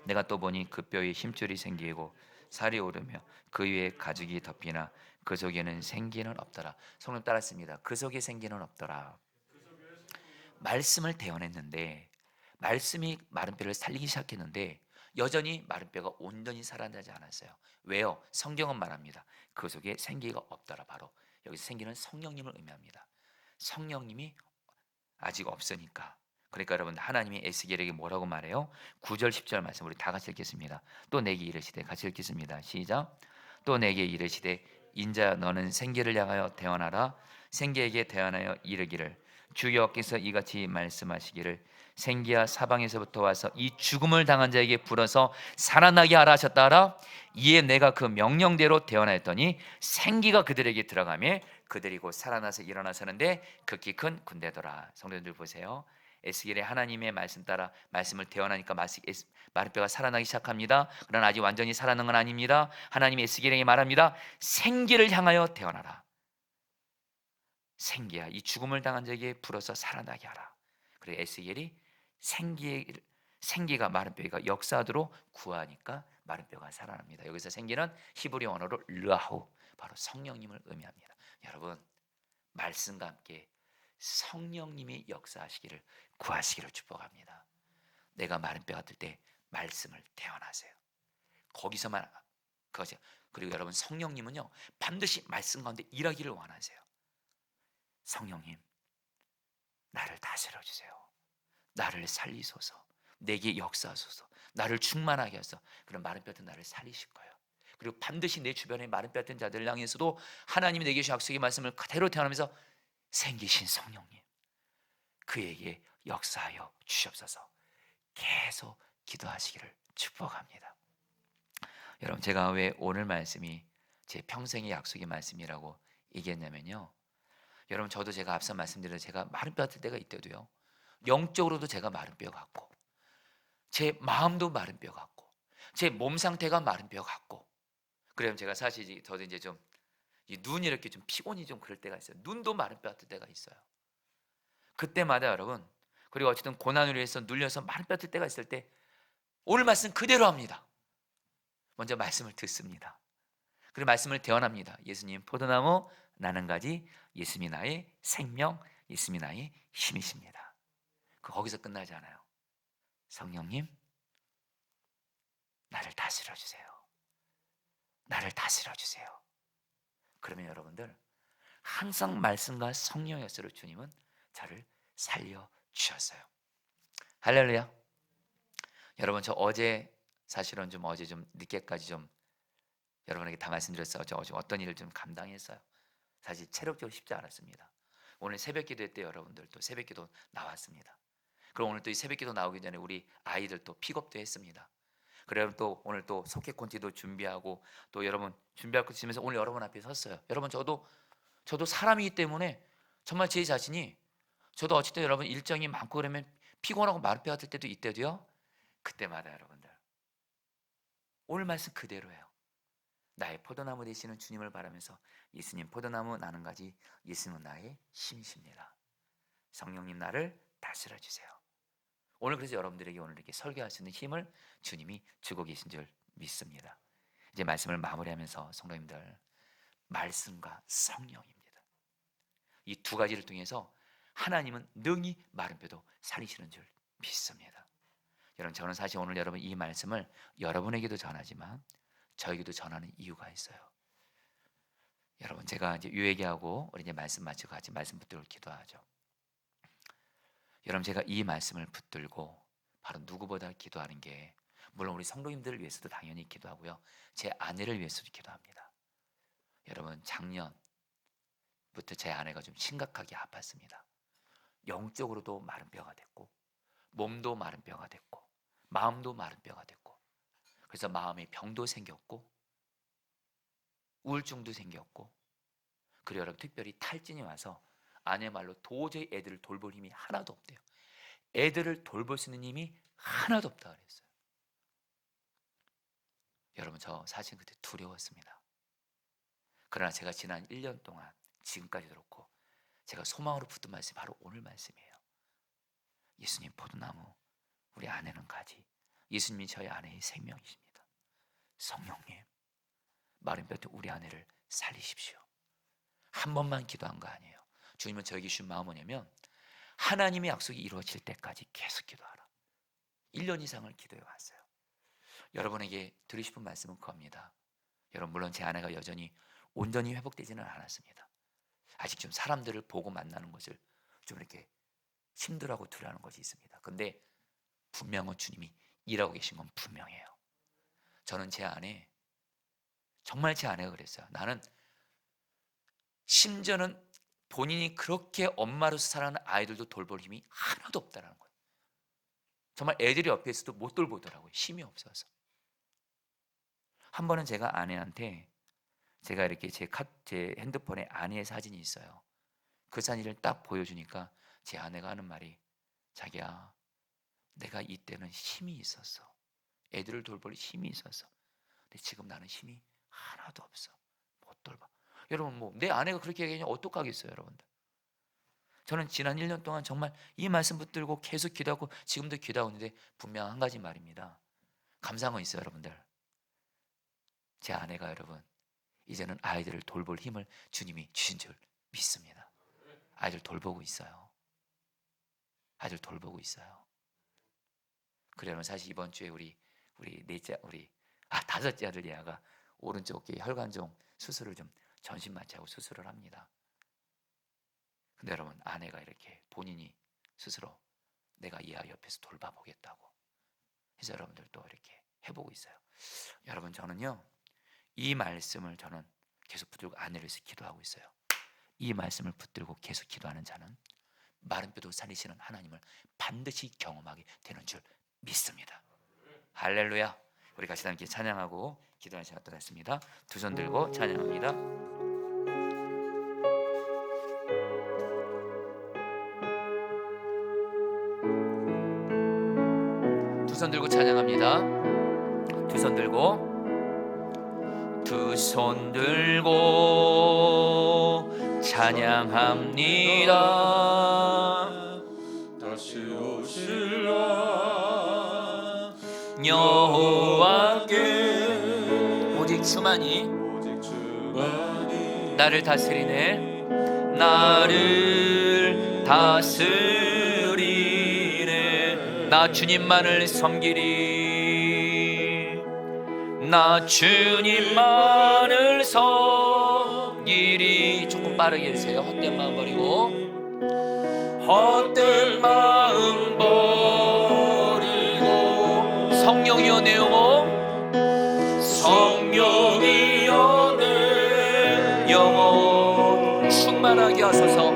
내가 또 보니 그 뼈에 힘줄이 생기고 살이 오르며 그 위에 가죽이 덮이나 그 속에는 생기는 없더라. 성령 따랐습니다. 그 속에 생기는 없더라. 말씀을 대언했는데 말씀이 마른 뼈를 살리기 시작했는데 여전히 마른 뼈가 온전히 살아나지 않았어요. 왜요? 성경은 말합니다. 그 속에 생기가 없더라. 바로 여기서 생기는 성령님을 의미합니다. 성령님이 아직 없으니까. 그러니까 여러분, 하나님이 에스겔에게 뭐라고 말해요? 9절 10절 말씀 우리 다 같이 읽겠습니다. 또 내게 이르시되, 같이 읽겠습니다. 시작. 또 내게 이르시되 인자 너는 생기를 향하여 대언하라. 생기에게 대언하여 이르기를 주 여호와께서 이같이 말씀하시기를 생기야 사방에서부터 와서 이 죽음을 당한 자에게 불어서 살아나게 하라 하셨다 하라. 이에 내가 그 명령대로 대언하였더니 생기가 그들에게 들어가며 그들이 곧 살아나서 일어나서는데 극히 큰 군대더라. 성도님들 보세요. 에스겔의 하나님의 말씀 따라 말씀을 대언하니까 마른 뼈가 살아나기 시작합니다. 그러나 아직 완전히 살아난 건 아닙니다. 하나님이 에스겔에게 말합니다. 생기를 향하여 대언하라. 생기야 이 죽음을 당한 자에게 불어서 살아나게 하라. 그리고 에스겔이 생기가 마른 뼈가 역사하도록 구하니까 마른 뼈가 살아납니다. 여기서 생기는 히브리 언어로 르아후, 바로 성령님을 의미합니다. 여러분, 말씀과 함께 성령님이 역사하시기를 구하시기를 축복합니다. 내가 마른 뼈 같을 때 말씀을 대언하세요. 거기서만 그것이. 그리고 여러분, 성령님은요 반드시 말씀 가운데 일하기를 원하세요. 성령님, 나를 다스려 주세요. 나를 살리소서. 내게 역사하소서. 나를 충만하게 하소서. 그런 마른 뼈 같은 나를 살리실 거예요. 그리고 반드시 내 주변에 마른 뼈 같은 자들 향해서도 하나님이 내게 주신 약속의 말씀을 그대로 대언하면서 생기신 성령님, 그에게 역사하여 주시옵소서. 계속 기도하시기를 축복합니다. 여러분, 제가 왜 오늘 말씀이 제 평생의 약속의 말씀이라고 얘기했냐면요, 여러분, 저도 제가 앞서 말씀드린 제가 마른 뼈 같을 때가 있대도요, 영적으로도 제가 마른 뼈 같고 제 마음도 마른 뼈 같고 제 몸 상태가 마른 뼈 같고. 그래요. 제가 사실 저도 이제 좀 눈이 이렇게 좀 피곤이 좀 그럴 때가 있어요. 눈도 마른 뼈 같을 때가 있어요. 그때마다 여러분, 그리고 어쨌든 고난으로 해서 눌려서 마른 뼈 같을 때가 있을 때 오늘 말씀 그대로 합니다. 먼저 말씀을 듣습니다. 그리고 말씀을 대언합니다. 예수님 포도나무, 나는 가지, 예수님이 나의 생명, 예수님이 나의 힘이십니다. 거기서 끝나지 않아요. 성령님, 나를 다스려 주세요. 나를 다스려 주세요. 그러면 여러분들, 항상 말씀과 성령이었어요. 주님은 저를 살려 주셨어요. 할렐루야. 여러분, 저 어제 사실은 어제 늦게까지 여러분에게 다 말씀드렸어요. 어제 어떤 일을 감당했어요. 사실 체력적으로 쉽지 않았습니다. 오늘 새벽기도 때 여러분들 또 새벽기도 나왔습니다. 그럼 오늘 또 이 새벽기도 나오기 전에 우리 아이들 또 픽업도 했습니다. 그래서 또 오늘 또 속회 콘티도 준비하고 또 여러분 준비할 것 있으면서 오늘 여러분 앞에 섰어요. 여러분, 저도 사람이기 때문에 정말 제 자신이, 저도 어쨌든 여러분 일정이 많고 그러면 피곤하고 마른 뼈 같을 때도 있대도요. 그때마다 여러분들 오늘 말씀 그대로예요. 나의 포도나무 되시는 주님을 바라면서 예수님 포도나무, 나는 가지, 예수님은 나의 힘이십니다. 성령님, 나를 다스려 주세요. 오늘 그래서 여러분들에게 오늘 이렇게 설교할 수 있는 힘을 주님이 주고 계신 줄 믿습니다. 이제 말씀을 마무리하면서 성도님들, 말씀과 성령입니다. 이 두 가지를 통해서 하나님은 능히 마른 뼈도 살리시는 줄 믿습니다. 여러분, 저는 사실 오늘 여러분 이 말씀을 여러분에게도 전하지만 저에게도 전하는 이유가 있어요. 여러분, 제가 이제 요 얘기하고 우리 이제 말씀 마치고 같이 말씀 붙들고 기도하죠. 여러분, 제가 이 말씀을 붙들고 바로 누구보다 기도하는 게, 물론 우리 성도님들을 위해서도 당연히 기도하고요, 제 아내를 위해서도 기도합니다. 여러분, 작년부터 제 아내가 좀 심각하게 아팠습니다. 영적으로도 마른 뼈가 됐고, 몸도 마른 뼈가 됐고, 마음도 마른 뼈가 됐고, 그래서 마음에 병도 생겼고, 우울증도 생겼고, 그리고 여러분, 특별히 탈진이 와서 아내 말로 도저히 애들을 돌볼 힘이 하나도 없대요. 애들을 돌볼 수 있는 힘이 하나도 없다 그랬어요. 여러분, 저 사실 그때 두려웠습니다. 그러나 제가 지난 1년 동안 지금까지 들었고 제가 소망으로 붙든 말씀이 바로 오늘 말씀이에요. 예수님 포도나무, 우리 아내는 가지, 예수님이 저희 아내의 생명이십니다. 성령님, 마른 뼈 우리 아내를 살리십시오. 한 번만 기도한 거 아니에요. 주님은 저에게 주신 마음은 뭐냐면, 하나님의 약속이 이루어질 때까지 계속 기도하라. 1년 이상을 기도해 왔어요. 여러분에게 드리고 싶은 말씀은 그겁니다. 여러분, 물론 제 아내가 여전히 온전히 회복되지는 않았습니다. 아직 좀 사람들을 보고 만나는 것을 좀 이렇게 힘들어하고 두려워하는 것이 있습니다. 근데 분명한 주님이 일하고 계신 건 분명해요. 저는 제 아내, 정말 제 아내가 그랬어요. 나는 심지어는 본인이 그렇게 엄마로서 사랑하는 아이들도 돌볼 힘이 하나도 없다는 거예요. 정말 애들이 옆에 있어도 못 돌보더라고요. 힘이 없어서. 한 번은 제가 아내한테, 제가 이렇게 제 핸드폰에 아내의 사진이 있어요. 그 사진을 딱 보여주니까 제 아내가 하는 말이, 자기야, 내가 이때는 힘이 있었어. 애들을 돌볼 힘이 있었어. 근데 지금 나는 힘이 하나도 없어. 못 돌봐. 여러분, 뭐 내 아내가 그렇게 얘기하면 어떡하겠어요, 여러분들. 저는 지난 1년 동안 정말 이 말씀 붙들고 계속 기도하고 지금도 기도하고 있는데, 분명 한 가지 말입니다. 감사한 건 있어요, 여러분들. 제 아내가 여러분, 이제는 아이들을 돌볼 힘을 주님이 주신 줄 믿습니다. 아이들 돌보고 있어요. 아이들 돌보고 있어요. 그러면 사실 이번 주에 우리 다섯째 아들 예아가 오른쪽 어깨 혈관종 수술을 좀 전신 마취하고 수술을 합니다. 근데 여러분, 아내가 이렇게 본인이 스스로 내가 이 아이 옆에서 돌봐보겠다고 해서 여러분들 또 이렇게 해보고 있어요. 여러분, 저는요, 이 말씀을 저는 계속 붙들고 아내를 위해서 기도하고 있어요. 이 말씀을 붙들고 계속 기도하는 자는 마른 뼈도 살리시는 하나님을 반드시 경험하게 되는 줄 믿습니다. 할렐루야. 우리 같이 함께 찬양하고 기도하는 시간 갖도록 하겠습니다. 두 손 들고 찬양합니다. 두 손 들고 찬양합니다. 두 손 들고, 두 손 들고 찬양합니다. 다시 오실라 여호와께 오직 주만이 나를 다스리네. 나를 다스리네. 나 주님만을 섬기리. 나 주님만을 섬기리. 조금 빠르게 해주세요. 헛된 마음 버리고, 헛된 마음 버리고, 성령이여 내 영혼, 성령이여 내 영혼 충만하게 하소서.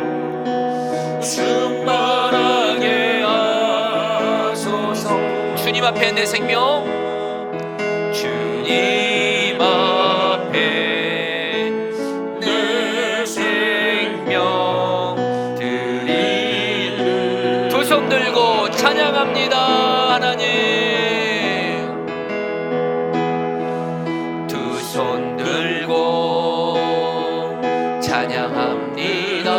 충만하게 하소서. 주님 앞에 내 생명, 주님 앞에 내 생명 드리. 두 손 들고 찬양합니다. 하나님, 두 손 들고 찬양합니다.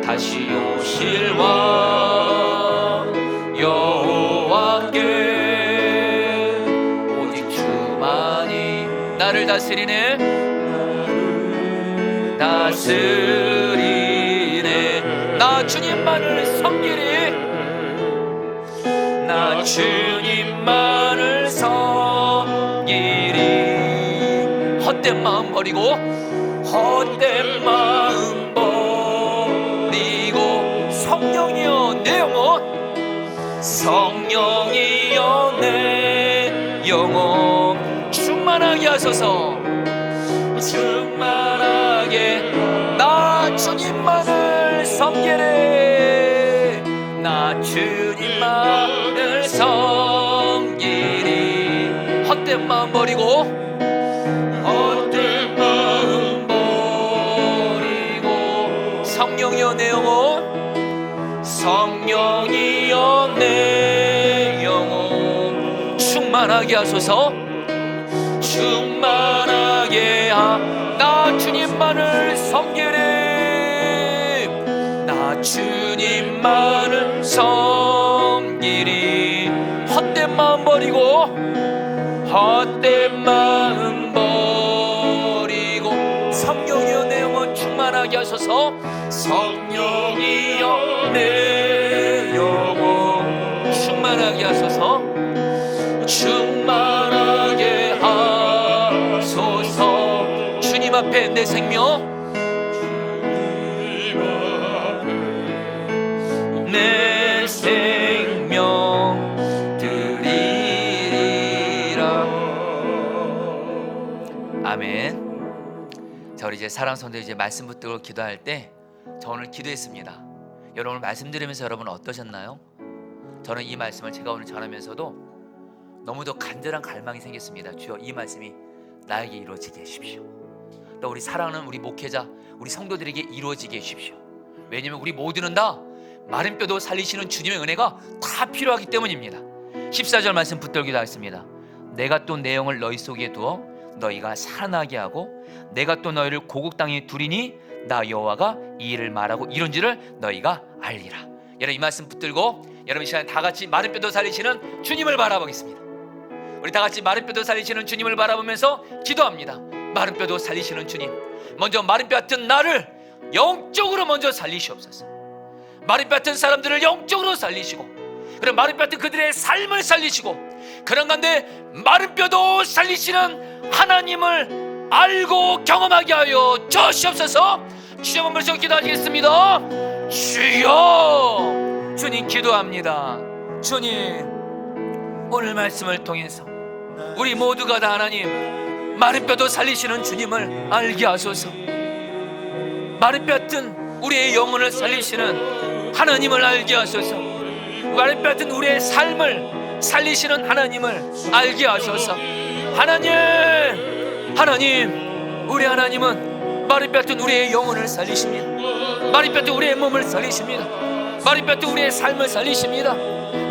다시 오실 왕 여호와께 오직 주만이 나를 다스리네. 다스리네. 나 주님만을 섬기리. 나 주님만을 섬기리. 헛된 헛된 마음 버리고, 헛된 마음 버리고, 성령이여 내 영혼, 성령이여 내 영혼 충만하게 하소서. 충만하게 나 주님만을 섬기리, 나 주님만을 섬기리. 헛된 마음 버리고, 헛된 마음 버리고, 성령이여 내 영혼, 성령이여 내 영혼 충만하게 하소서. 충만하게 나 주님만을 섬기리, 나 주님만을 섬기리. 헛된 마음 버리고, 헛된 마음 버리고, 성령이여 내 영혼 충만하게 하소서. 성령이여 내 영혼 충만하게 하소서. 충만하게 하소서. 주님 앞에 내 생명, 내 생명 드리리라. 아멘. 자, 우리 이제 사랑 성도 이제 말씀 붙들고 기도할 때, 저 오늘 기도했습니다. 여러분 오늘 말씀 들으면서 여러분 어떠셨나요? 저는 이 말씀을 제가 오늘 전하면서도 너무도 간절한 갈망이 생겼습니다. 주여, 이 말씀이 나에게 이루어지게 해주십시오. 또 우리 사랑하는 우리 목회자, 우리 성도들에게 이루어지게 해주십시오. 왜냐하면 우리 모두는 다 마른 뼈도 살리시는 주님의 은혜가 다 필요하기 때문입니다. 14절 말씀 붙들기도 하겠습니다. 내가 또 내 영을 너희 속에 두어 너희가 살아나게 하고, 내가 또 너희를 고국 땅에 두리니 나 여호와가 이 일을 말하고 이룬지를 너희가 알리라. 여러분 이 말씀 붙들고 여러분 이 시간에 다 같이 마른 뼈도 살리시는 주님을 바라보겠습니다. 우리 다 같이 마른 뼈도 살리시는 주님을 바라보면서 기도합니다. 마른 뼈도 살리시는 주님, 먼저 마른 뼈 같은 나를 영적으로 먼저 살리시옵소서. 마른 뼈 같은 사람들을 영적으로 살리시고, 그런 마른 뼈 같은 그들의 삶을 살리시고, 그런 가운데 마른 뼈도 살리시는 하나님을 알고 경험하게 하여 주시옵소서. 주여 한번 부르시고 기도하시겠습니다. 주여, 주님 기도합니다. 주님, 오늘 말씀을 통해서 우리 모두가 다 하나님 마른 뼈도 살리시는 주님을 알게 하소서. 마른 뼈 같은 우리의 영혼을 살리시는 하나님을 알게 하소서. 마른 뼈 같은 우리의 삶을 살리시는 하나님을 알게 하소서. 하나님, 우리 하나님은 마른 뼈 같은 우리의 영혼을 살리십니다. 마른 뼈 같은 우리의 몸을 살리십니다. 마른 뼈 같은 우리의 삶을 살리십니다.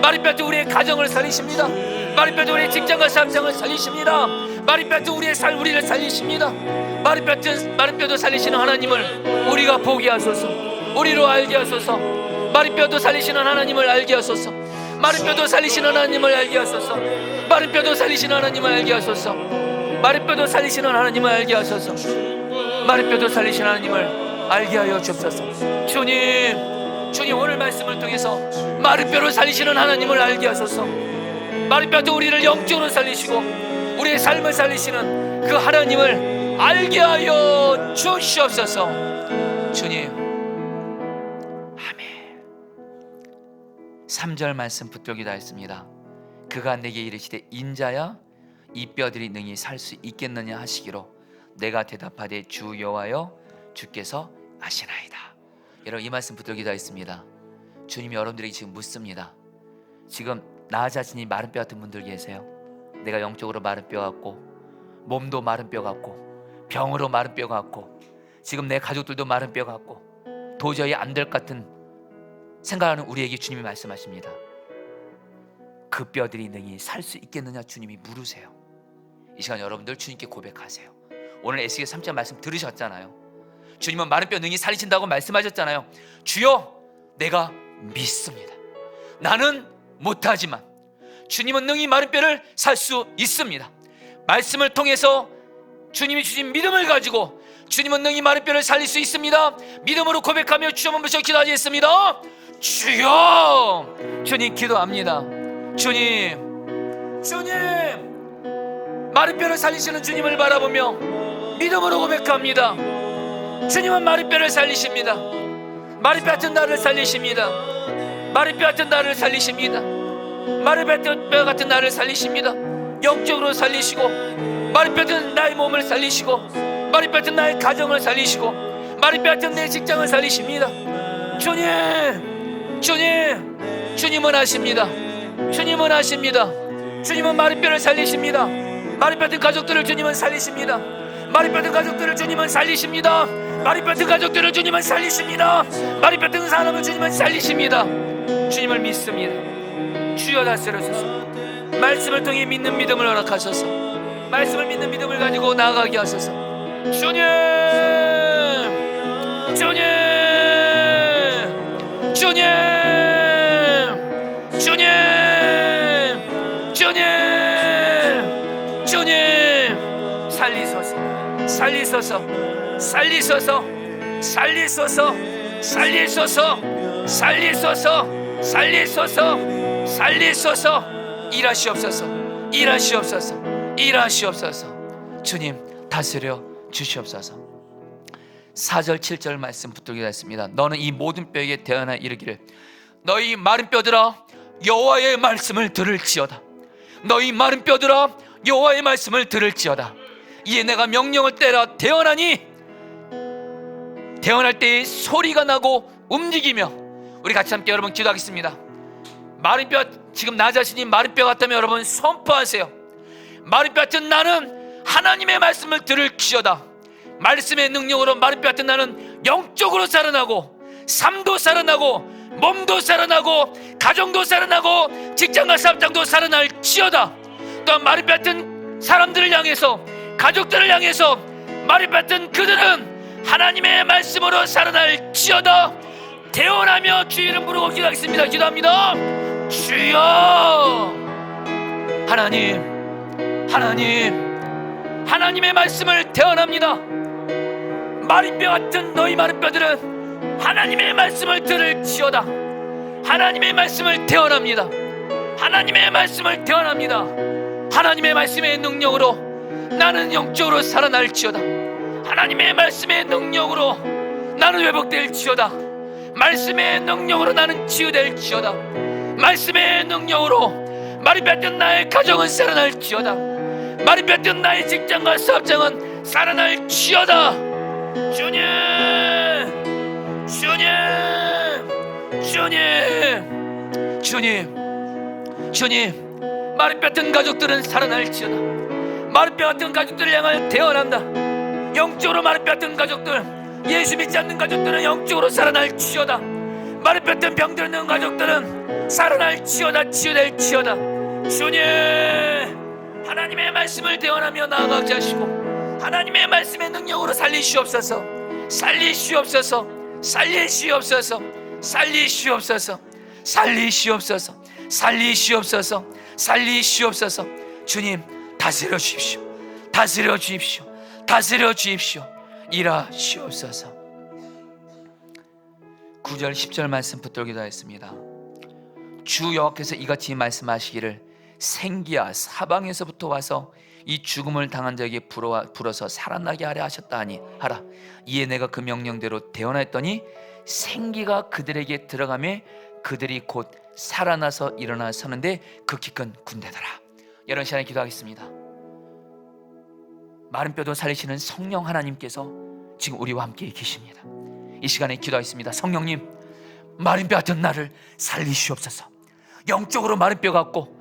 마른 뼈 같은 우리의 가정을 살리십니다. 마른 뼈 같은 우리의 직장과 사업장을 살리십니다. 마른 뼈 같은 우리의 우리를 살리십니다. 마른 뼈도 살리시는 하나님을 우리가 보게 하소서. 우리로 알게 하소서. 마른 뼈도 살리시는 하나님을 알게 하소서. 마른 뼈도 살리시는 하나님을 알게 하소서. 마른 뼈도 살리시는 하나님을 알게 하소서. 마른 뼈도 살리시는 하나님을 알게 하소서. 마른 뼈도 살리시는 하나님을 알게 하여 주옵소서. 주님 오늘 말씀을 통해서 마른 뼈로 살리시는 하나님을 알게 하소서. 마른 뼈도 우리를 영적으로 살리시고 우리의 삶을 살리시는 그 하나님을 알게 하여 주시옵소서. 주님, 아멘. 3절 말씀 붙들기도 했습니다. 그가 내게 이르시되 인자야 이 뼈들이 능히 살 수 있겠느냐 하시기로 내가 대답하되 주 여호와여 주께서 아시나이다. 여러분 이 말씀 붙들기도 했습니다. 주님이 여러분들에게 지금 묻습니다. 지금 나 자신이 마른 뼈 같은 분들 계세요? 내가 영적으로 마른 뼈 같고, 몸도 마른 뼈 같고, 병으로 마른 뼈 같고, 지금 내 가족들도 마른 뼈 같고, 도저히 안 될 것 같은 생각하는 우리에게 주님이 말씀하십니다. 그 뼈들이 능히 살 수 있겠느냐 주님이 물으세요. 이 시간 여러분들 주님께 고백하세요. 오늘 에스겔 3장 말씀 들으셨잖아요. 주님은 마른 뼈 능히 살리신다고 말씀하셨잖아요. 주여, 내가 믿습니다. 나는 못하지만 주님은 능히 마른 뼈를 살 수 있습니다. 말씀을 통해서 주님이 주신 믿음을 가지고 주님은 능히 마른 뼈를 살릴 수 있습니다. 믿음으로 고백하며 주여 한번 부셔 기도하겠습니다. 주여, 주님 기도합니다. 주님, 마른 뼈를 살리시는 주님을 바라보며 믿음으로 고백합니다. 주님은 마리뼈를 살리십니다. 마리뼈 같은 나를 살리십니다. 마리뼈 같은 나를 살리십니다. 마리뼈 같은 나를 살리십니다. 영적으로 살리시고, 마리뼈 같은 나의 몸을 살리시고, 마리뼈 같은 나의 가정을 살리시고, 마리뼈 같은 내 직장을 살리십니다. 주님, 주님, 주님은 하십니다. 주님은 하십니다. 주님은 마리뼈를 살리십니다. 마리뼈 같은 가족들을 주님은 살리십니다. 마리뼈 같은 가족들을 주님은 살리십니다. 마리뼈 같은 가족들을 주님은 살리십니다. 마리뼈 같은 사람을 주님은 살리십니다. 주님을 믿습니다. 주여 다스려주소서. 말씀을 통해 믿는 믿음을 허락하소서. 말씀을 믿는 믿음을 가지고 나아가게 하소서. 주님, 주님, 주님, 주님, 주님, 주님, 살리소서, 살리소서, 살리소서, 살리소서, 살리소서, 살리소서, 살리소서, 살리소서. 일하시옵소서, 일하시옵소서, 일하시옵소서. 주님 다스려 주시옵소서. 4절 7절 말씀 붙들게 했습니다. 너는 이 모든 뼈에게 대언하 이르기를 너희 마른 뼈들아 여호와의 말씀을 들을지어다. 너희 마른 뼈들아 여호와의 말씀을 들을지어다. 이에 내가 명령을 때라 대언하니 대언할 때에 소리가 나고 움직이며. 우리 같이 함께 여러분 기도하겠습니다. 마른 뼈, 지금 나 자신이 마른 뼈 같다면 여러분 선포하세요. 마른 뼈 같은 나는 하나님의 말씀을 들을지어다. 말씀의 능력으로 마른 뼈 같은 나는 영적으로 살아나고, 삶도 살아나고, 몸도 살아나고, 가정도 살아나고, 직장과 사업장도 살아날지어다. 또한 마른 뼈 같은 사람들을 향해서, 가족들을 향해서 마른 뼈 같은 그들은 하나님의 말씀으로 살아날지어다. 대언하며 주의 이름 부르고 기도하겠습니다. 기도합니다. 주여, 하나님, 하나님, 하나님의 말씀을 대언합니다. 마른 뼈 같은 너희 마른 뼈들은 하나님의 말씀을 들을지어다. 하나님의 말씀을 대언합니다. 하나님의 말씀을 대언합니다. 하나님의 말씀의 능력으로 나는 영적으로 살아날지어다. 하나님의 말씀의 능력으로 나는 회복될지어다. 말씀의 능력으로 나는 치유될지어다. 말씀의 능력으로 마른 뼈 같은 나의 가정은 살아날지어다. 마른 뼈 같은 나의 직장과 사업장은 살아날지어다. 주님, 주님, 주님, 주님, 주님. 마른 뼈 같은 가족들은 살아날지어다. 마른 뼈 같은 가족들을 향하여 대언한다. 영적으로 마른 뼈 같은 가족들, 예수 믿지 않는 가족들은 영적으로 살아날지어다. 마른 뼈 같은 병들 있는 가족들은 살아날지어다. 치유될지어다. 주님, 하나님의 말씀을 대언하며 나아가게 하시고 하나님의 말씀의 능력으로 살리시옵소서. 살리시옵소서. 살리시옵소서. 살리시옵소서. 살리시옵소서. 살리시옵소서. 살리시옵소서. 주님 다스려 주십시오. 다스려 주십시오. 다스려 주십시오. 일하시옵소서. 9절 10절 말씀 붙들기도 했습니다. 주 여호와께서 이같이 말씀하시기를 생기야 사방에서부터 와서 이 죽음을 당한 자에게 불어서 살아나게 하려 하셨다 하라. 이에 내가 그 명령대로 대언하였더니 생기가 그들에게 들어가매 그들이 곧 살아나서 일어나 서는데 극히 큰 군대더라. 이런 시간에 기도하겠습니다. 마른 뼈도 살리시는 성령 하나님께서 지금 우리와 함께 계십니다. 이 시간에 기도하겠습니다. 성령님, 마른 뼈 같은 나를 살리시옵소서. 영적으로 마른 뼈 같고,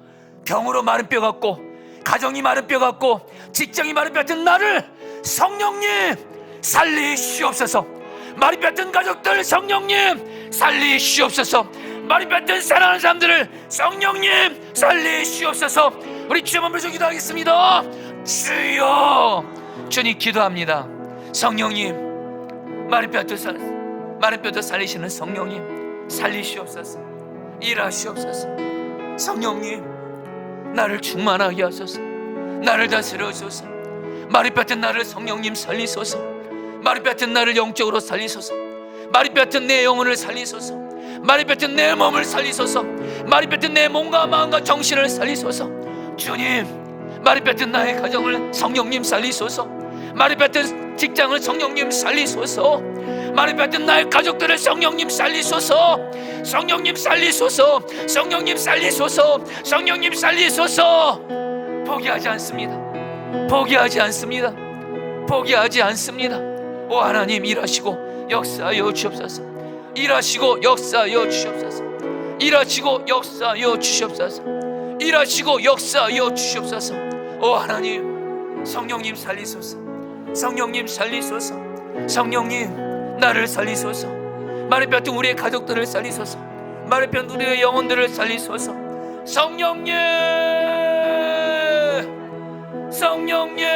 병으로 마른 뼈 같고, 가정이 마른 뼈 같고, 직장이 마른 뼈 같은 나를 성령님 살리시옵소서. 마른 뼈 같은 가족들 성령님 살리시옵소서. 마른 뼈 같은 사랑하는 사람들을 성령님 살리시옵소서. 우리 주여 한번 부르짖어 기도하겠습니다. 주여, 주님 기도합니다. 성령님, 마른 뼈도 살리시는 성령님 살리시옵소서. 일하시옵소서. 성령님, 나를 충만하게 하소서. 나를 다스려주소서. 마른 뼈 같은 나를 성령님 살리소서. 마른 뼈 같은 나를 영적으로 살리소서. 마른 뼈 같은 내 영혼을 살리소서. 마른 뼈 같은 내 몸을 살리소서. 마른 뼈 같은 내 몸과 마음과 정신을 살리소서. 주님, 마른 뼈 같은 나의 가정을 성령님 살리소서. 말이 뱉은 직장을 성령님 살리소서. 말이 뱉은 나의 가족들을 성령님 살리소서. 성령님 살리소서. 성령님 살리소서. 성령님 살리소서. 포기하지 않습니다. 포기하지 않습니다. 포기하지 않습니다. 오 하나님, 일하시고 역사하여 주옵소서. 일하시고 역사하여 주옵소서. 일하시고 역사하여 주옵소서. 일하시고 역사하여 주옵소서. 오 하나님, 성령님 살리소서. 성령님 살리소서. 성령님 나를 살리소서. 말을 뱉은 우리의 가족들을 살리소서. 말을 뱉은 우리의 영혼들을 살리소서. 성령님, 성령님,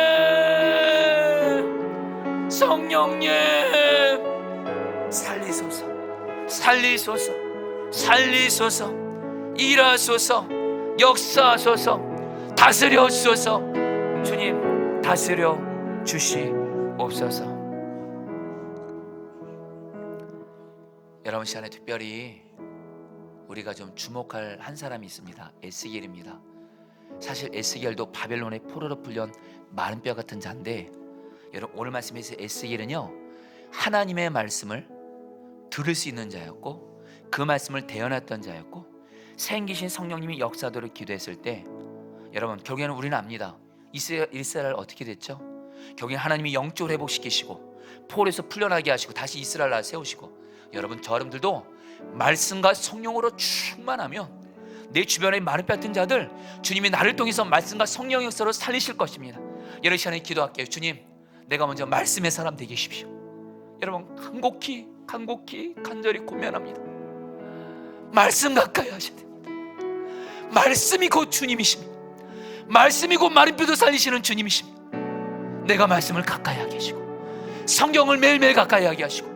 성령님 살리소서. 살리소서. 살리소서. 일하소서. 역사하소서. 다스려주소서. 주님 다스려 주시옵소서. 여러분, 시간에 특별히 우리가 좀 주목할 한 사람이 있습니다. 에스겔입니다. 사실 에스겔도 바벨론의 포로로 풀려온 마른 뼈 같은 자인데, 여러분 오늘 말씀에서 에스겔은요, 하나님의 말씀을 들을 수 있는 자였고 그 말씀을 대언했던 자였고, 생기신 성령님이 역사도록 기도했을 때, 여러분 결국에는 우리는 압니다. 이스라엘 어떻게 됐죠? 결국에 하나님이 영적으로 회복시키시고 포로에서 풀려나게 하시고 다시 이스라엘 나라 세우시고, 여러분 저 여러분들도 말씀과 성령으로 충만하면 내 주변에 마른 뼈 같은 자들 주님이 나를 통해서 말씀과 성령 역사로 살리실 것입니다. 여러분 시간에 기도할게요. 주님, 내가 먼저 말씀의 사람 되게 하십시오. 여러분 간곡히 간절히 고면합니다. 말씀 가까이 하셔야 됩니다. 말씀이 곧 주님이십니다. 말씀이 곧 마른 뼈도 살리시는 주님이십니다. 내가 말씀을 가까이 하게 하시고 성경을 매일매일 가까이 하게 하시고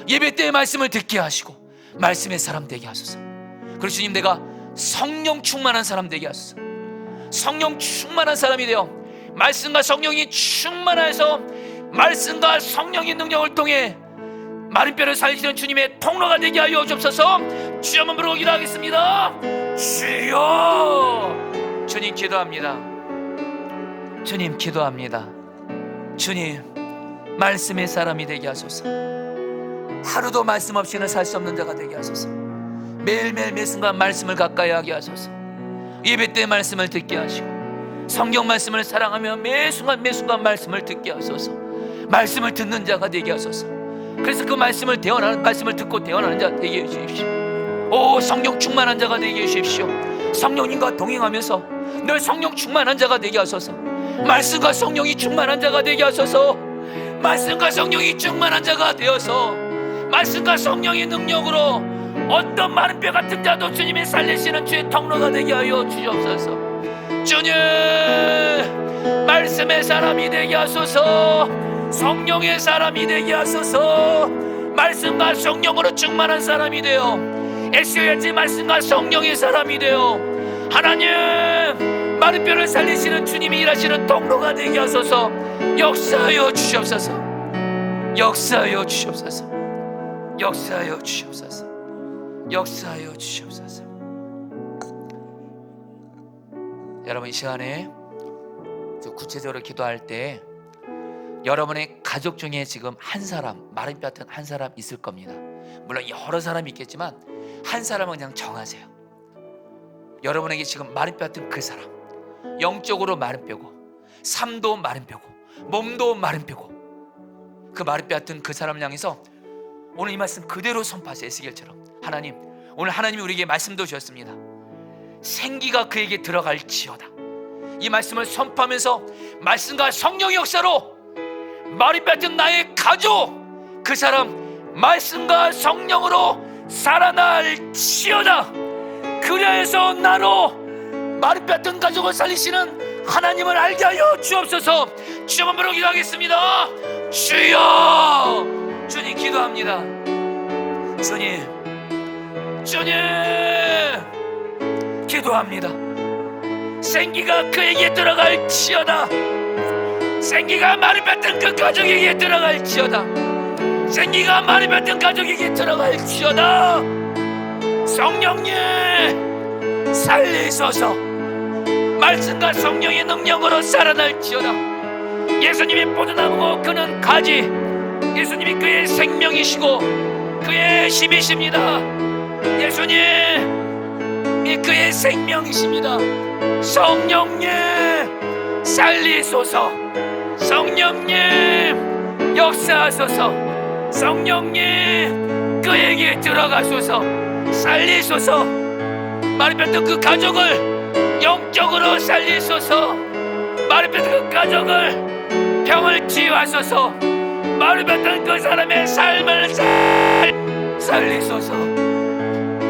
예배 때의 말씀을 듣게 하시고 말씀의 사람 되게 하소서. 그리고 주님, 내가 성령 충만한 사람 되게 하소서. 성령 충만한 사람이 되어 말씀과 성령이 충만해서 말씀과 성령의 능력을 통해 마른 뼈를 살리시는 주님의 통로가 되게 하여 주옵소서. 주여 한번 부르고 기도하겠습니다. 주여. 주님 기도합니다. 주님 기도합니다. 주님, 말씀의 사람이 되게 하소서. 하루도 말씀 없이는 살 수 없는 자가 되게 하소서. 매일매일 매 순간 말씀을 가까이 하게 하소서. 예배 때 말씀을 듣게 하시고 성경 말씀을 사랑하며 매 순간 말씀을 듣게 하소서. 말씀을 듣는 자가 되게 하소서. 그래서 그 말씀을 듣고 대언하는 자 되게 해주십시오. 오, 성령 충만한 자가 되게 해주십시오. 성령님과 동행하면서 늘 성령 충만한 자가 되게 하소서. 말씀과 성령이 충만한 자가 되게 하소서. 말씀과 성령이 충만한 자가 되어서 말씀과 성령의 능력으로 어떤 마른 뼈 같은 자도 주님이 살리시는 주의 통로가 되게 하여 주옵소서. 주님, 말씀의 사람이 되게 하소서. 성령의 사람이 되게 하소서. 말씀과 성령으로 충만한 사람이 되어 애써야지 말씀과 성령의 사람이 되어 하나님 마른 뼈를 살리시는 주님이 일하시는 통로가 되게 하소서. 역사하여 주시옵소서. 역사하여 주시옵소서. 역사하여 주시옵소서. 역사하여 주시옵소서. 여러분 이 시간에 구체적으로 기도할 때 여러분의 가족 중에 지금 한 사람, 마른 뼈 같은 한 사람 있을 겁니다. 물론 여러 사람이 있겠지만 한 사람은 그냥 정하세요. 여러분에게 지금 마른 뼈 같은 그 사람, 영적으로 마른 뼈고 삶도 마른 뼈고 몸도 마른 뼈고, 그 마른 뼈 같은 그 사람을 향해서 오늘 이 말씀 그대로 선포하세요. 에스겔처럼. 하나님, 오늘 하나님이 우리에게 말씀도 주셨습니다. 생기가 그에게 들어갈지어다. 이 말씀을 선포하면서 말씀과 성령의 역사로 마른 뼈 같은 나의 가족, 그 사람 말씀과 성령으로 살아날지어다. 그래서 나로 마른 뼈 같은 가족을 살리시는 하나님을 알게 하여 주옵소서. 주여 한번 기도하겠습니다. 주여. 주님 기도합니다. 주님 기도합니다. 생기가 그에게 들어갈지어다. 생기가 마른 뼈 같은 그 가족에게 들어갈지어다. 생기가 마른 뼈 같은 가족에게 들어갈지어다. 성령님 살리소서. 말씀과 성령의 능력으로 살아날지어다. 예수님이 포도나무고 그는 가지, 예수님이 그의 생명이시고 그의 힘이십니다. 예수님이 그의 생명이십니다. 성령님 살리소서. 성령님 역사하소서. 성령님 그에게 들어가소서. 살리소서. 말이 뱉던 그 가족을 영적으로 살리소서. 말이 뱉던 그 가족을 병을 치유하소서. 말이 뱉던 그 사람의 삶을 살리소서.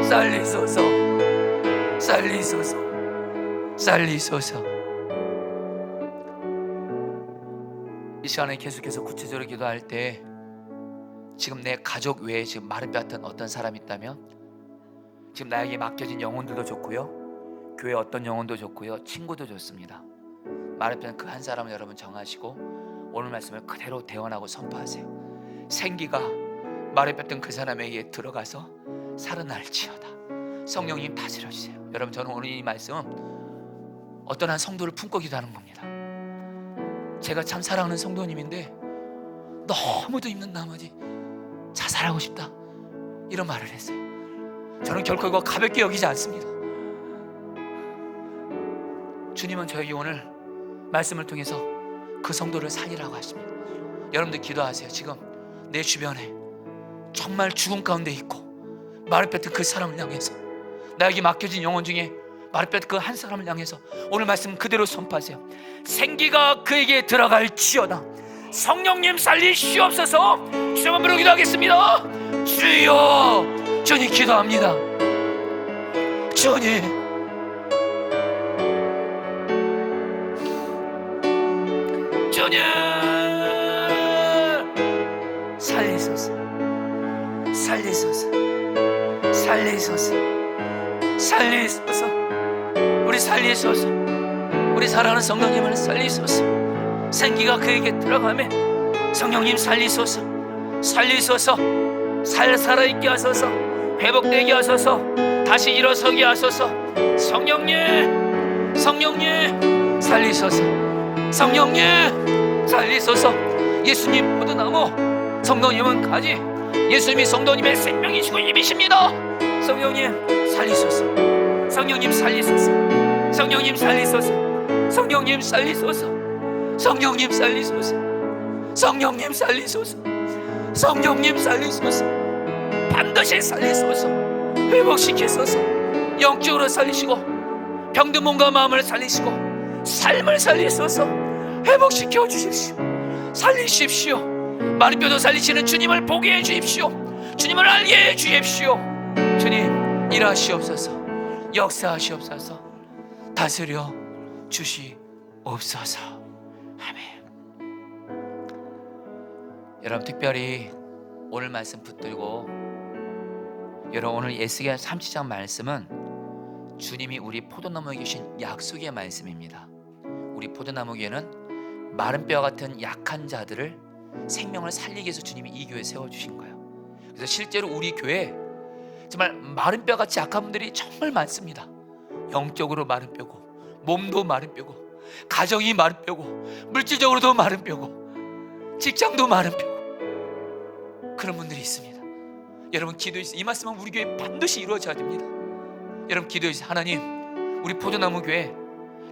살리소서. 살리소서. 살리소서. 이 시간에 계속해서 구체적으로 기도할 때 지금 내 가족 외에 지금 마른 뼈 같은 어떤 사람이 있다면, 지금 나에게 맡겨진 영혼들도 좋고요, 교회 어떤 영혼도 좋고요, 친구도 좋습니다. 마른 뼈는 그 한 사람을 여러분 정하시고 오늘 말씀을 그대로 대언하고 선포하세요. 생기가 마른 뼈 그 사람에게 들어가서 살아날지어다. 성령님 다스려 주세요. 여러분, 저는 오늘 이 말씀은 어떤 한 성도를 품고 기도하는 겁니다. 제가 참 사랑하는 성도님인데 너무도 힘든 나머지 자살하고 싶다, 이런 말을 했어요. 저는 결코 이거 가볍게 여기지 않습니다. 주님은 저에게 오늘 말씀을 통해서 그 성도를 살리라고 하십니다. 여러분들 기도하세요. 지금 내 주변에 정말 죽음 가운데 있고 말을 뱉은 그 사람을 향해서, 나에게 맡겨진 영혼 중에 말을 뱉은 그 한 사람을 향해서 오늘 말씀 그대로 선포하세요. 생기가 그에게 들어갈지어다. 성령님 살리시옵소서. 주여 한번 기도하겠습니다. 주여, 주님 기도합니다. 주님, 주님 살리소서. 살리소서. 살리소서. 살리소서. 우리 살리소서. 우리 사랑하는 성도님을 살리소서. 생기가 그에게 들어가면 성령님 살리소서. 살리소서. 살아있게 하소서. 회복되게 하소서. 다시 일어서게 하소서. 성령님, 성령님 살리소서. 성령님 살리소서. 예수님 포도나무, 성도님은 가지, 예수님이 성도님의 생명이시고 힘이십니다. 성령님 살리소서. 성령님 살리소서. 성령님 살리소서. 성령님 살리소서. 성령님 살리소서. 성령님 살리소서. 성령님 살리소서. 반드시 살리소서. 회복시키소서. 영적으로 살리시고 병든 몸과 마음을 살리시고 삶을 살리소서. 회복시켜 주십시오. 살리십시오. 마른 뼈도 살리시는 주님을 보게 해 주십시오. 주님을 알게 해 주십시오. 주님 일하시옵소서. 역사하시옵소서. 다스려 주시옵소서. 아멘. 여러분, 특별히 오늘 말씀 붙들고, 여러분 오늘 에스겔 37장 말씀은 주님이 우리 포도나무에 계신 약속의 말씀입니다. 우리 포도나무에는 마른 뼈 같은 약한 자들을 생명을 살리기 위해서 주님이 이 교회에 세워주신 거예요. 그래서 실제로 우리 교회에 정말 마른 뼈같이 약한 분들이 정말 많습니다. 영적으로 마른 뼈고, 몸도 마른 뼈고, 가정이 마른 뼈고, 물질적으로도 마른 뼈고, 직장도 마른 뼈고, 그런 분들이 있습니다. 여러분 기도해주세요. 이 말씀은 우리 교회에 반드시 이루어져야 됩니다. 여러분 기도해주세요. 하나님, 우리 포도나무 교회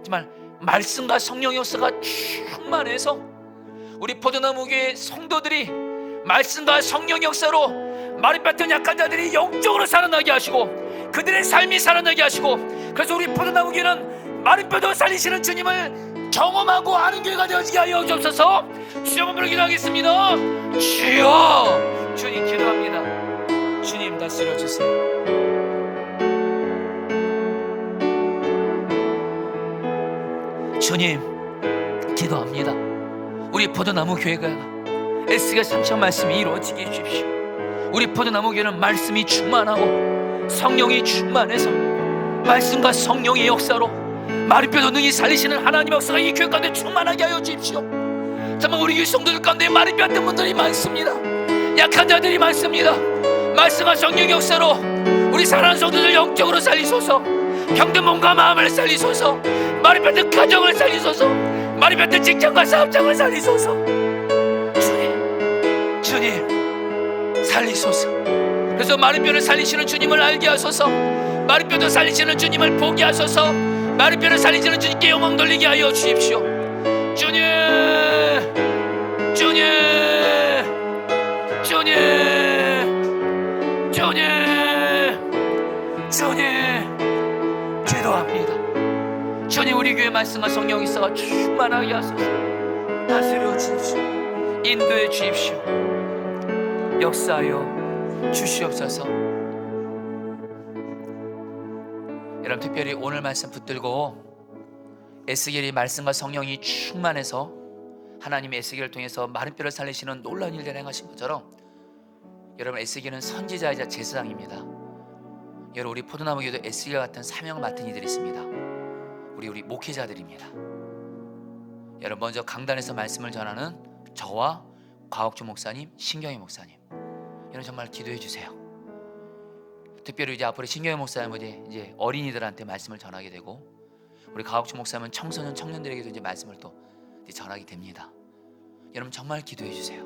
정말 말씀과 성령의 역사가 충만해서 우리 포도나무 교회 성도들이 말씀과 성령의 역사로 마른 뼈 같은 약한 자들이 영적으로 살아나게 하시고 그들의 삶이 살아나게 하시고, 그래서 우리 포도나무 교회는 마른 뼈도 살리시는 주님을 경험하고 아는 교회가 되어지게 하여 주옵소서. 주여 한번 기도하겠습니다. 주여, 주님 기도합니다. 주님 다스려 주세요. 주님 기도합니다. 우리 포도나무 교회가 에스겔 3장 말씀이 이루어지게 해주십시오. 우리 포도나무 교회는 말씀이 충만하고 성령이 충만해서 말씀과 성령의 역사로 마른 뼈도 능히 살리시는 하나님의 역사가 이 교회 가운데 충만하게 하여 주십시오. 정말 우리 교회 성도들 가운데 마른 뼈 같은 분들이 많습니다. 약한 자들이 많습니다. 말씀과 성령의 역사로 우리 사랑하는 성도들 영적으로 살리소서. 병든 몸과 마음을 살리소서. 마른 뼈 같은 가정을 살리소서. 마리 뼈든 직장과 사업장을 살리소서. 주님 살리소서. 그래서 마리뼈를 살리시는 주님을 알게 하소서. 마리뼈도 살리시는 주님을 보게 하소서. 마리뼈를 살리시는 주님께 영광 돌리게 하여 주십시오. 주님, 주님, 주님, 주님, 주님, 기도합니다. 주님, 우리 교회 말씀과 성령 있어가 충만하게 하소서. 다스려 주십시오. 인도해 주십시오. 역사하여 주시옵소서. 여러분, 특별히 오늘 말씀 붙들고 에스겔이 말씀과 성령이 충만해서 하나님의 에스겔을 통해서 마른 뼈를 살리시는 놀라운 일들을 행하신 것처럼 여러분, 에스겔은 선지자이자 제사장입니다. 여러분, 우리 포도나무교도 에스겔 같은 사명을 맡은 이들이 있습니다. 우리 목회자들입니다. 여러분, 먼저 강단에서 말씀을 전하는 저와 곽옥주 목사님, 신경희 목사님, 여러분 정말 기도해 주세요. 특별히 이제 앞으로 신경희 목사님은 이제 어린이들한테 말씀을 전하게 되고, 우리 곽옥주 목사님은 청소년 청년들에게도 이제 말씀을 또 전하게 됩니다. 여러분 정말 기도해 주세요.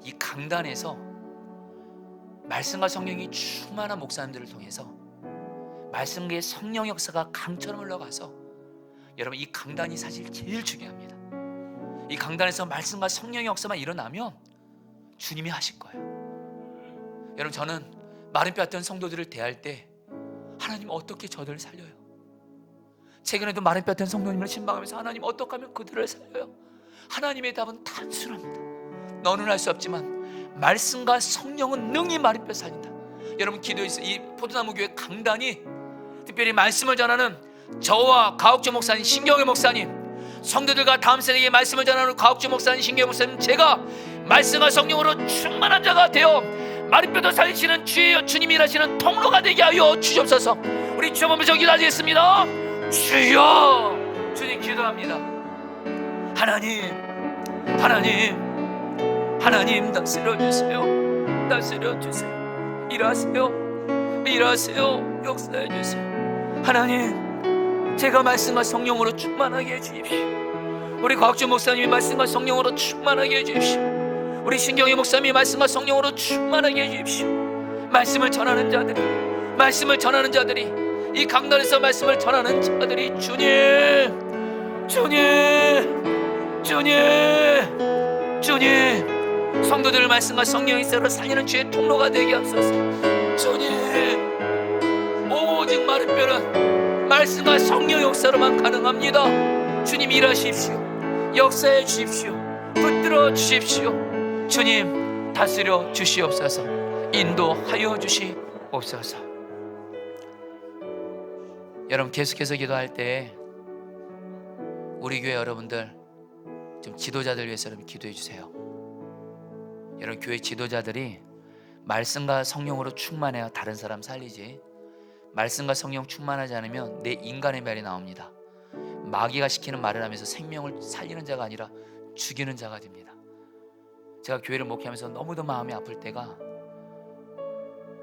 이 강단에서 말씀과 성령이 충만한 목사님들을 통해서 말씀과의 성령 역사가 강처럼 흘러가서, 여러분 이 강단이 사실 제일 중요합니다. 이 강단에서 말씀과 성령의 역사만 일어나면 주님이 하실 거예요. 여러분, 저는 마른 뼈 같은 성도들을 대할 때 하나님 어떻게 저들을 살려요? 최근에도 마른 뼈 같은 성도님을 신방하면서 하나님 어떻게 하면 그들을 살려요? 하나님의 답은 단순합니다. 너는 할 수 없지만 말씀과 성령은 능히 마른 뼈 살린다. 여러분 기도해 주세요. 이 포도나무 교회 강단이 특별히 말씀을 전하는 저와 곽옥주 목사님, 신경희 목사님, 성도들과 다음 세대에게 말씀을 전하는 곽옥주 목사님, 신경희 목사님, 제가 말씀과 성령으로 충만한 자가 되어 마른 뼈도 살리시는 주여 주님이 일하시는 통로가 되게 하여 주시옵소서. 우리 주여 한번 기도하겠습니다. 주여, 주님 기도합니다. 하나님, 하나님, 하나님 다스려 주세요. 다스려 주세요. 일하세요. 일하세요. 역사해 주세요. 하나님, 제가 말씀과 성령으로 충만하게 해주십시오. 우리 곽주 목사님이 말씀과 성령으로 충만하게 해주십시오. 우리 신경희 목사님이 말씀과 성령으로 충만하게 해주십시오. 말씀을 전하는 자들이, 말씀을 전하는 자들이, 이 강단에서 말씀을 전하는 자들이 주님, 주님, 주님, 주님, 성도들을 말씀과 성령의 세로 살리는 주의 통로가 되게 하소서. 주님, 오직 마른 뼈는 말씀과 성령 역사로만 가능합니다. 주님 일하십시오. 역사해 주십시오. 붙들어 주십시오. 주님 다스려 주시옵소서. 인도하여 주시옵소서. 여러분 계속해서 기도할 때 우리 교회 여러분들 좀 지도자들 위해서 여러분 기도해 주세요. 여러분 교회 지도자들이 말씀과 성령으로 충만해야 다른 사람 살리지, 말씀과 성령 충만하지 않으면 내 인간의 말이 나옵니다. 마귀가 시키는 말을 하면서 생명을 살리는 자가 아니라 죽이는 자가 됩니다. 제가 교회를 목회하면서 너무도 마음이 아플 때가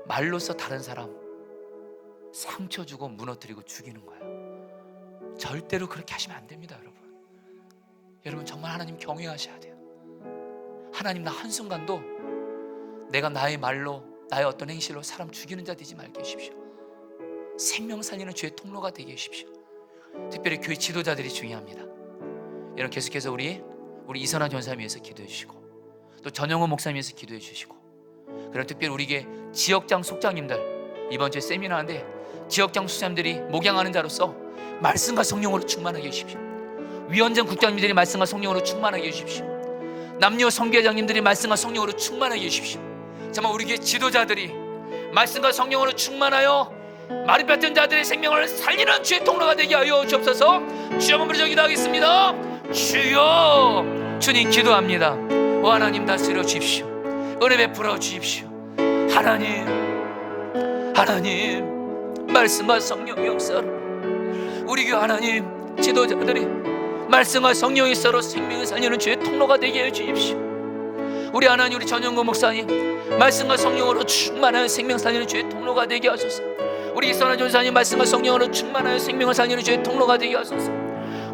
말로써 다른 사람 상처 주고 무너뜨리고 죽이는 거예요. 절대로 그렇게 하시면 안 됩니다. 여러분 정말 하나님 경외하셔야 돼요. 하나님, 나 한순간도 내가 나의 말로, 나의 어떤 행실로 사람 죽이는 자 되지 말게 해주십시오. 생명 살리는 주의 통로가 되게 해주십시오. 특별히 교회 지도자들이 중요합니다. 여러분 계속해서 우리 이선아 전사님 위해서 기도해 주시고, 또 전영호 목사님 위해서 기도해 주시고, 그리고 특별히 우리 교회 지역장 속장님들, 이번 주에 세미나인데 지역장 속장님들이 목양하는 자로서 말씀과 성령으로 충만하게 해주십시오. 위원장 국장님들이 말씀과 성령으로 충만하게 해주십시오. 남녀 성교회장님들이 말씀과 성령으로 충만하게 해주십시오. 정말 우리 교회 지도자들이 말씀과 성령으로 충만하여 마른 뼈 같은 자들의 생명을 살리는 주의 통로가 되게 하여 주옵소서. 주여 한번 부르짖어 기도하겠습니다. 주여, 주님 기도합니다. 오 하나님 다스려 주십시오. 은혜 베풀어 주십시오. 하나님, 하나님 말씀과 성령 역사로 우리 교회 하나님 지도자들이 말씀과 성령의 역사로 생명을 살리는 주의 통로가 되게 해 주십시오. 우리 하나님, 우리 전영고 목사님 말씀과 성령으로 충만하여 생명 살리는 주의 통로가 되게 하소서. 우리 이선아 전사님 말씀과 성령으로 충만하여 생명을 살리는 주의 통로가 되게 하소서.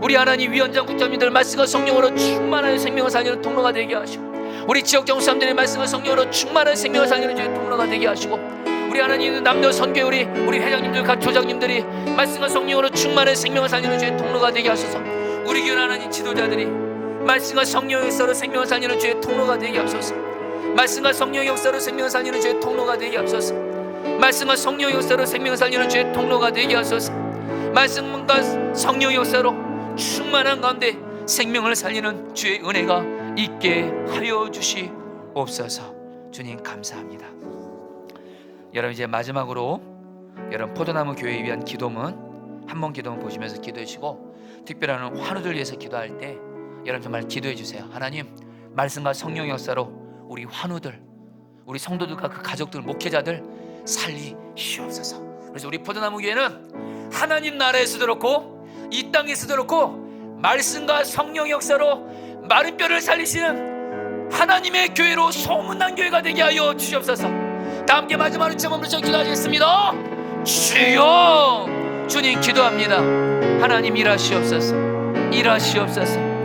우리 하나님 위원장 국장님들 말씀과 성령으로 충만한 생명을 살리는 통로가 되게 하시고, 우리 지역 경사람들의 말씀과 성령으로 충만한 생명을 살리는 주의 통로가 되게 하시고, 우리 하나님 남녀 선교 우리 회장님들 각 조장님들이 말씀과 성령으로 충만한 생명을 살리는 주의 통로가 되게 하소서. 우리 교회 하나님 지도자들이 말씀과 성령의 역사로 생명을 살리는 주의 통로가 되게 하소서. 말씀과 성령의 역사로 생명을 살리는 주의 통로가 되게 하소서. 말씀과 성령의 역사로 생명을 살리는 주의 통로가 되게 하소서. 말씀과 성령의 역사로 충만한 가운데 생명을 살리는 주의 은혜가 있게 하여 주시옵소서. 주님 감사합니다. 여러분 이제 마지막으로 여러분 포도나무 교회에 위한 기도문 한번 기도문 보시면서 기도해 주시고, 특별한 환우들 위해서 기도할 때 여러분 정말 기도해 주세요. 하나님 말씀과 성령의 역사로 우리 환우들, 우리 성도들과 그 가족들, 목회자들 살리시옵소서. 그래서 우리 포도나무 교회는 하나님 나라에서도 그렇고 이 땅에서도 그렇고 말씀과 성령의 역사로 마른 뼈를 살리시는 하나님의 교회로 소문난 교회가 되게 하여 주시옵소서. 다 함께 마지막으로 제목으로 기도하겠습니다. 주여, 주님 기도합니다. 하나님 일하시옵소서. 일하시옵소서.